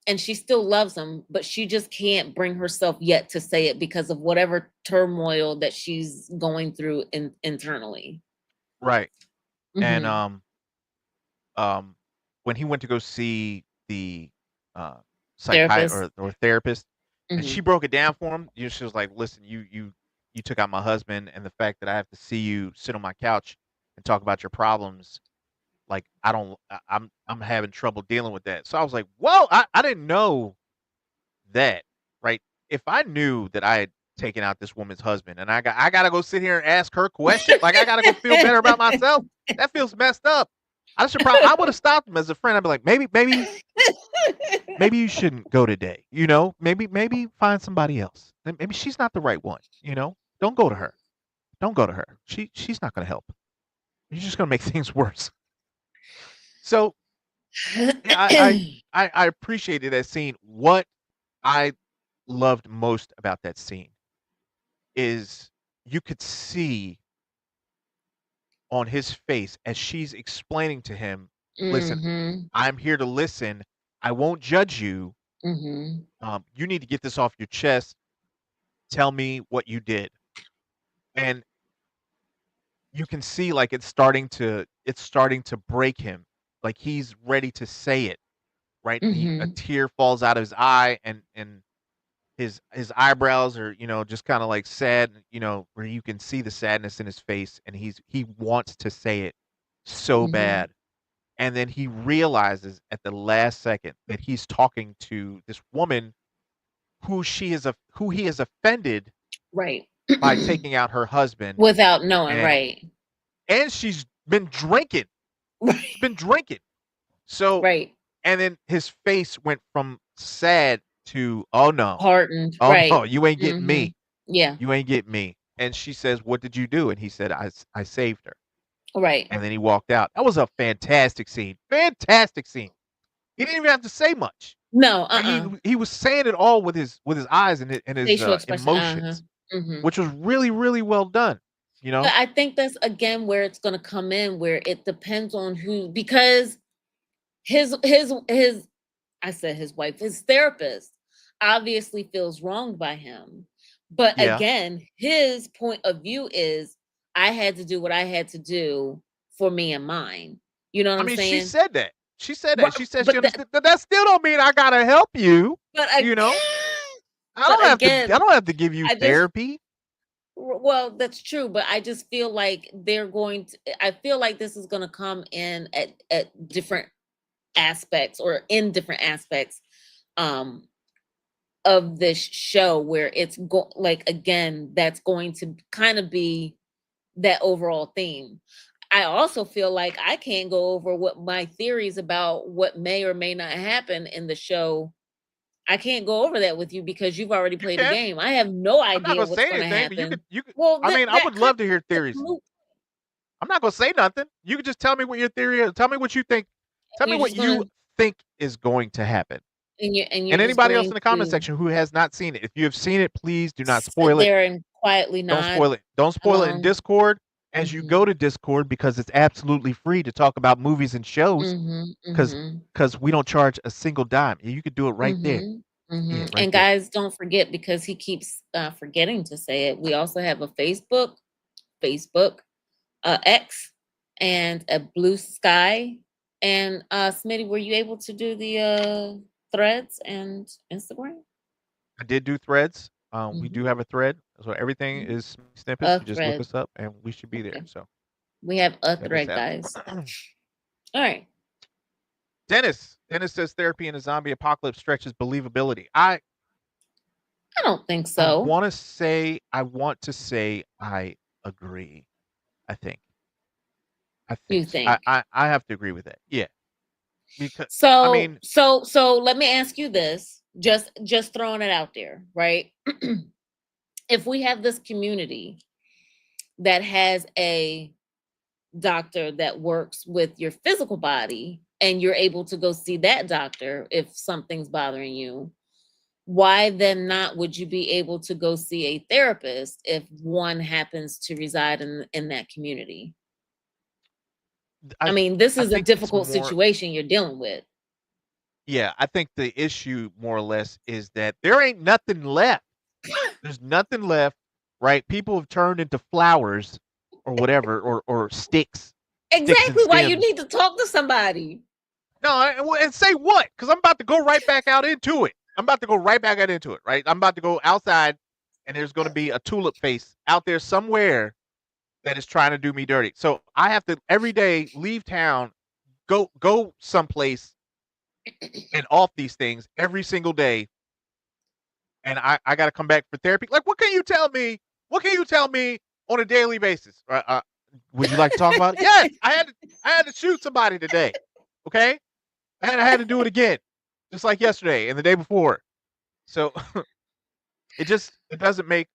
and she still loves him, but she just can't bring herself yet to say it because of whatever turmoil that she's going through internally. right. And Hmm. um, when he went to go see the uh, Therapist. or therapist, and she Hmm. broke it down for him, she was like, "Listen, you took out my husband, and the fact that I have to see you sit on my couch and talk about your problems, like I don't, I'm having trouble dealing with that." So I was like, "Whoa, I didn't know that, right? If I knew that I had taken out this woman's husband, and I gotta go sit here and ask her questions, like I gotta go feel better about myself. That feels messed up. I should probably I would have stopped him as a friend. I'd be like, maybe you shouldn't go today. You know, maybe find somebody else. Maybe she's not the right one. You know, don't go to her. Don't go to her. She's not gonna help. You're just gonna make things worse. So yeah, I appreciated that scene. What I loved most about that scene is you could see on his face as she's explaining to him, "Listen, Mm-hmm. I'm here to listen. I won't judge you. Mm-hmm. You need to get this off your chest. Tell me what you did." And you can see like it's starting to break him. Like he's ready to say it, right? A Mm-hmm. tear falls out of his eye and his eyebrows are, just kind of like sad, where you can see the sadness in his face and he wants to say it so Mm-hmm. bad. And then he realizes at the last second that he's talking to this woman who he has offended Right. by taking out her husband, Without knowing, and right. she's been drinking. Right. She's been drinking. So, Right. and then his face went from sad to, "Oh no. Hardened. Oh no, Right. you ain't getting Mm-hmm. me. Yeah. You ain't getting me." And she says, "What did you do?" And he said, I saved her." Right. And then he walked out. That was a fantastic scene. Fantastic scene. He didn't even have to say much. No, Right? uh-uh. He was saying it all with his eyes and his Facial expression. Uh-huh. emotions, Mm-hmm. which was really, really well done. You But know? I think that's again where it's gonna come in, where it depends on who, because his I said his wife, his therapist obviously feels wronged by him. But Yeah. again, his point of view is I had to do what I had to do for me and mine. You know what I I'm mean, she saying? said that. She said that. Right, She said she but that understood. That still don't mean I gotta help you. but I You know? I but don't have to. I again, don't have to give you I just therapy. well, that's true, but I just feel like they're going to I feel like this is going to come in at different aspects or in different aspects um of this show where it's like again that's going to kind of be that overall theme. I also feel like I can't go over what my theories about what may or may not happen in the show. I can't go over that with you because you've already You played the can. game. I have no I'm not idea gonna what's say going to anything, but you could. happen. You could. Well, I mean, I that would kind love to hear of theories. I'm not gonna say nothing. You could just tell me what your theory is. Tell me what you think. Tell me you're what just going you to think is going to happen. and you're And just anybody else going in the comment to section who has not seen it, if you have seen it, please do not sit spoil it. there and quietly Don't nod spoil it. Don't spoil it in along. Discord as you go Mhm. to Discord because it's absolutely free to talk about movies and shows Mhm. because Mhm. we don't charge a single dime. You could do it right there. Mhm. Yeah, Mhm. right And there. guys, don't forget because he keeps forgetting to say it. We also have a Facebook, X, and a Blue Sky. And Smitty, were you able to do the Threads and Instagram? I did do threads. We do Mhm. have a thread. So everything Mhm. is snippets. A You just look thread. us up and we should be there. Okay. So We have a check us thread, out. guys. All right. Dennis says therapy in a zombie apocalypse stretches believability. I I don't think I so. want to say I agree. I think. I You think so. think? I have to agree with that. Yeah. Because I So mean, so let me ask you this, just throwing it out there, right? If we have this community that has a doctor that works with your physical body and you're able to go see that doctor if something's bothering you, why then not would you be able to go see a therapist if one happens to reside in that community? I mean, this I is a think it's difficult more situation you're dealing with. yeah, I think the issue more or less is that there ain't nothing left. There's nothing left, right? People have turned into flowers or whatever or sticks and Exactly why you stems. need to talk to somebody. No, and say what? Because I'm about to go right back out into it. I'm about to go right back out into it, right? I'm about to go outside, and there's going to be a tulip face out there somewhere that is trying to do me dirty. So I have to every day leave town, go someplace, and off these things every single day, and I got to come back for therapy. Like, what can you tell me? What can you tell me on a daily basis? Would you like to talk about it? Yes, I had to shoot somebody today. Okay, I had to do it again, just like yesterday and the day before. So it doesn't make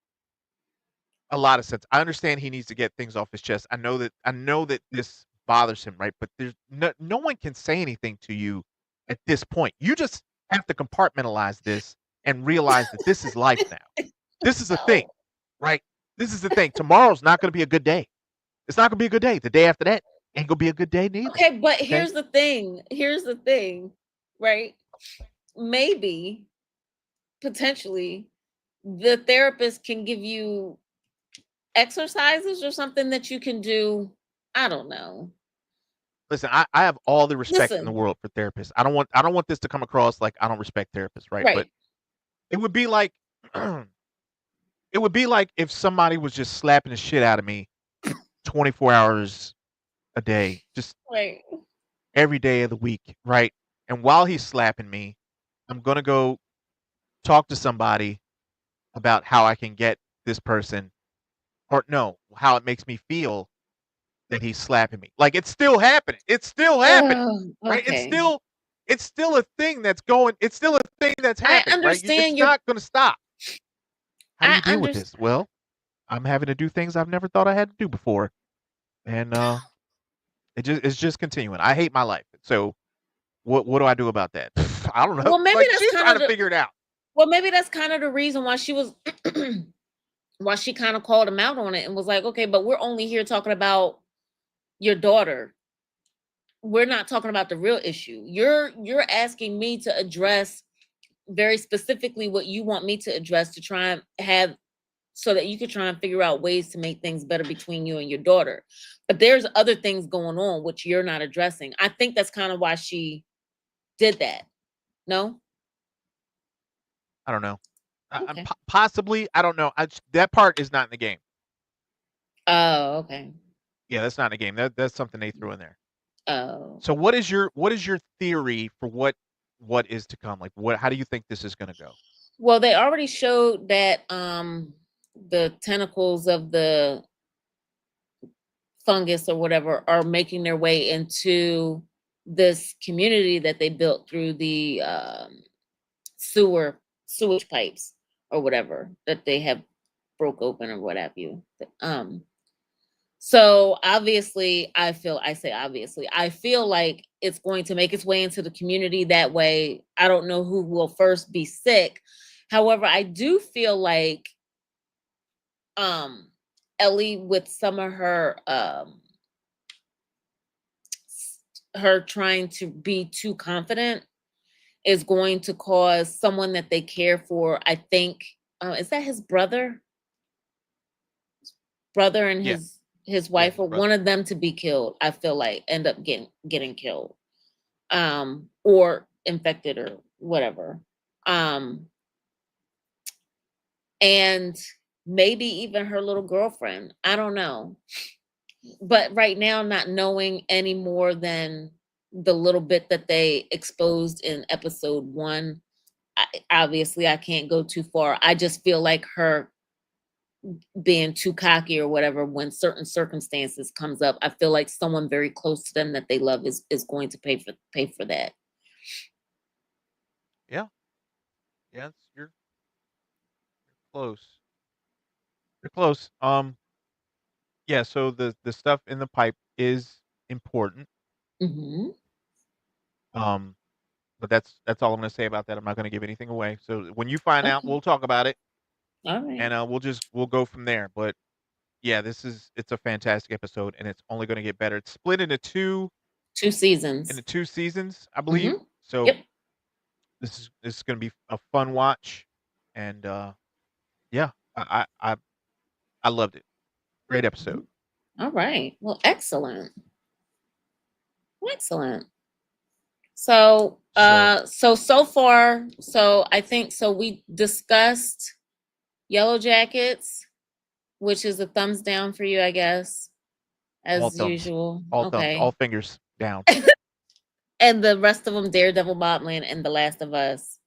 a lot of sense. I understand he needs to get things off his chest. I know that this bothers him, right? But there's no one can say anything to you at this point. You just have to compartmentalize this and realize that this is life now. This is a thing, No. right? This is the thing. Tomorrow's not going to be a good day. It's not going to be a good day. The day after that ain't going to be a good day neither. Okay, but Okay? here's the thing. Here's the thing, right? Maybe potentially the therapist can give you exercises or something that you can do. I don't know. Listen, I have all the respect in the Listen, world for therapists. I don't want this to come across like I don't respect therapists, right? But right. it would be like it would be like if somebody was just slapping the shit out of me 24 hours a day, just Right. every day of the week, right? And while he's slapping me, I'm going to go talk to somebody about how I can get this person, or no, how it makes me feel that he's slapping me. Like it's still happening. It's still happening, Oh, right? It's okay. still a thing that's going. It's still a thing that's I happening, right? It's understand your not going to stop. How do I you deal with understand. this? Well, I'm having to do things I've never thought I had to do before, and it's just continuing. I hate my life. So what do I do about that? I don't know. Well, maybe Like that's she's kind trying of to the figure it out. well, maybe that's kind of the reason why she was why she kind of called him out on it and was like, okay, but we're only here talking about your daughter. We're not talking about the real issue. You're asking me to address very specifically what you want me to address to try and have so that you could try and figure out ways to make things better between you and your daughter. But there's other things going on which you're not addressing. I think that's kind of why she did that. No? I don't know. I'm Okay. possibly. I don't know. That part is not in the game. Oh, okay. Yeah, that's not in the game. That's something they threw in there. Oh. So what is your theory for what is to come? Like how do you think this is going to go? Well, they already showed that the tentacles of the fungus or whatever are making their way into this community that they built through the sewage pipes or whatever that they have broke open or what have you. So obviously, I feel like it's going to make its way into the community that way. I don't know who will first be sick. However, I do feel like um Ellie, with some of her trying to be too confident, is going to cause someone that they care for, I think, is that his brother and Yeah, his yeah, wife, his or one brother. of them to be killed. I feel like end up getting killed, or infected or whatever, and maybe even her little girlfriend. I don't know, but right now, not knowing any more than the little bit that they exposed in episode 1, obviously I can't go too far. I just feel like her being too cocky or whatever when certain circumstances comes up, I feel like someone very close to them that they love is going to pay for that. Yeah, yeah, you're close. You're close. Yeah. So the stuff in the pipe is important. Hmm. Um, but that's all I'm going to say about that. I'm not going to give anything away. So when you find out, Okay. we'll talk about it, All right. and we'll go from there. But yeah, it's a fantastic episode, and it's only going to get better. It's split Two seasons. into two seasons, I believe. Hmm. So Yep. this is going to be a fun watch, and yeah, I loved it. Great episode. Mhm. All right. Well, excellent. Excellent. So, So so far, so I think so. We discussed Yellowjackets, which is a thumbs down for you, I guess, all as thumbs, usual. all thumbs, all Okay. fingers down. And the rest of them, Daredevil, Botland, and The Last of Us,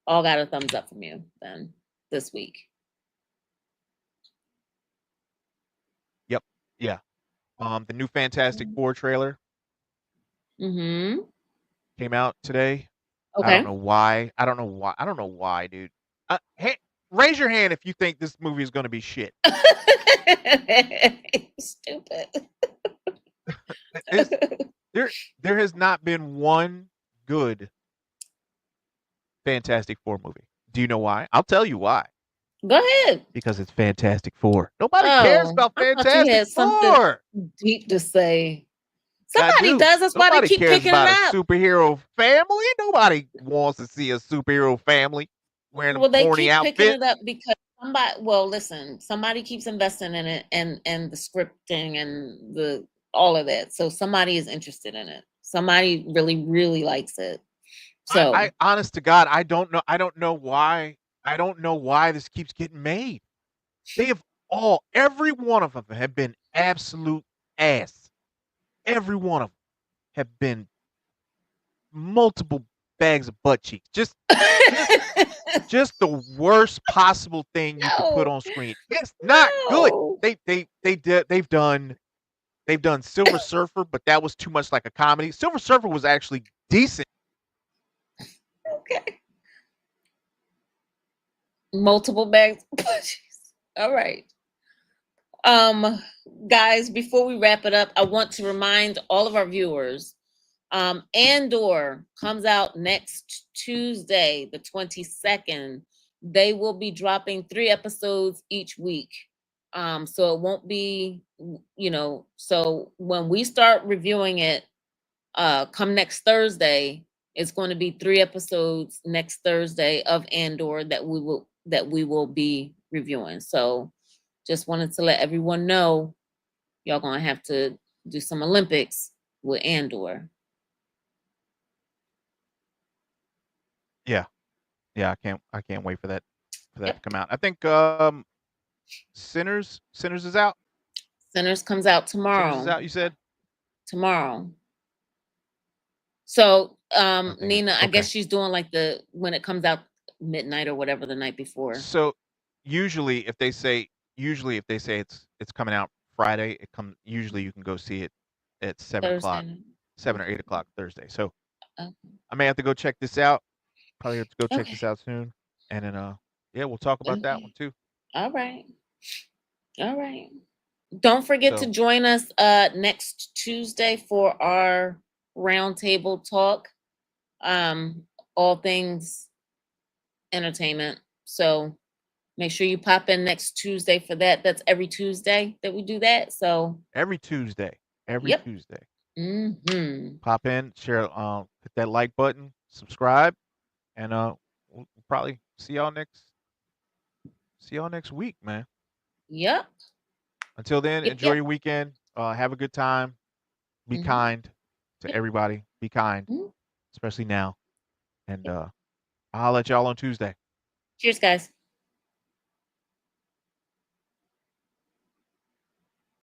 all got a thumbs up from you then this week. Yep. Yeah. The new Fantastic Four trailer Mm-hmm. came out today. I don't Okay. know why. I don't know why. I don't know why, dude. Hey, raise your hand if you think this movie is going to be shit. Stupid. It's, there has not been one good Fantastic Four movie. Do you know why? I'll tell you why. Go ahead. Because it's Fantastic Four. Nobody cares Oh, about I thought you Fantastic had something Four. deep to say. I Somebody do. does. That's why they Nobody keep cares picking it about a up. superhero family. Nobody wants to see a superhero family wearing them Well, they corny keep picking outfits. it up because somebody. Well, listen, somebody keeps investing in it, and the scripting and the all of that. So somebody is interested in it. Somebody really likes it. So I honest to God, I don't know. I don't know why. I don't know why this keeps getting made. They have every one of them have been absolute ass. Every one of them have been multiple bags of butt cheeks. Just the worst possible thing you could put no, on screen. It's not good. no. They've done Silver Surfer, but that was too much like a comedy. Silver Surfer was actually decent. Okay. Multiple bags. All right. Guys, before we wrap it up, I want to remind all of our viewers, Andor comes out next Tuesday, the 22nd. They will be dropping 3 episodes each week. So it won't be, so when we start reviewing it, come next Thursday, it's going to be 3 episodes next Thursday of Andor that we will be reviewing. So just wanted to let everyone know y'all gonna have to do some Olympics with Andor. Yeah, yeah. I can't wait for that to Yep. come out. I think Sinners is out. Sinners comes out Sinners is tomorrow. out. You said Tomorrow. So I think Nina, I okay. guess she's doing like when it comes out midnight or whatever the night before. So usually if they say it's coming out Friday, usually you can go see it at 7 o'clock, Thursday. 7 or 8 o'clock Thursday. So Okay. I may have to go check this out. Probably have to go check Okay. this out soon. And then yeah, we'll talk about that one too. All right. All right. Don't forget to join us next Tuesday for our roundtable talk. All things entertainment. So make sure you pop in next Tuesday for that. That's every Tuesday that we do that. So every Tuesday. Every yep. Tuesday. Mm-hmm. Pop in, share, hit that like button, subscribe, and we'll probably see y'all next week, man. Yep. Until then, enjoy your weekend. Have a good time. Be kind to everybody. Be kind, especially now. And I'll let y'all on Tuesday. Cheers, guys.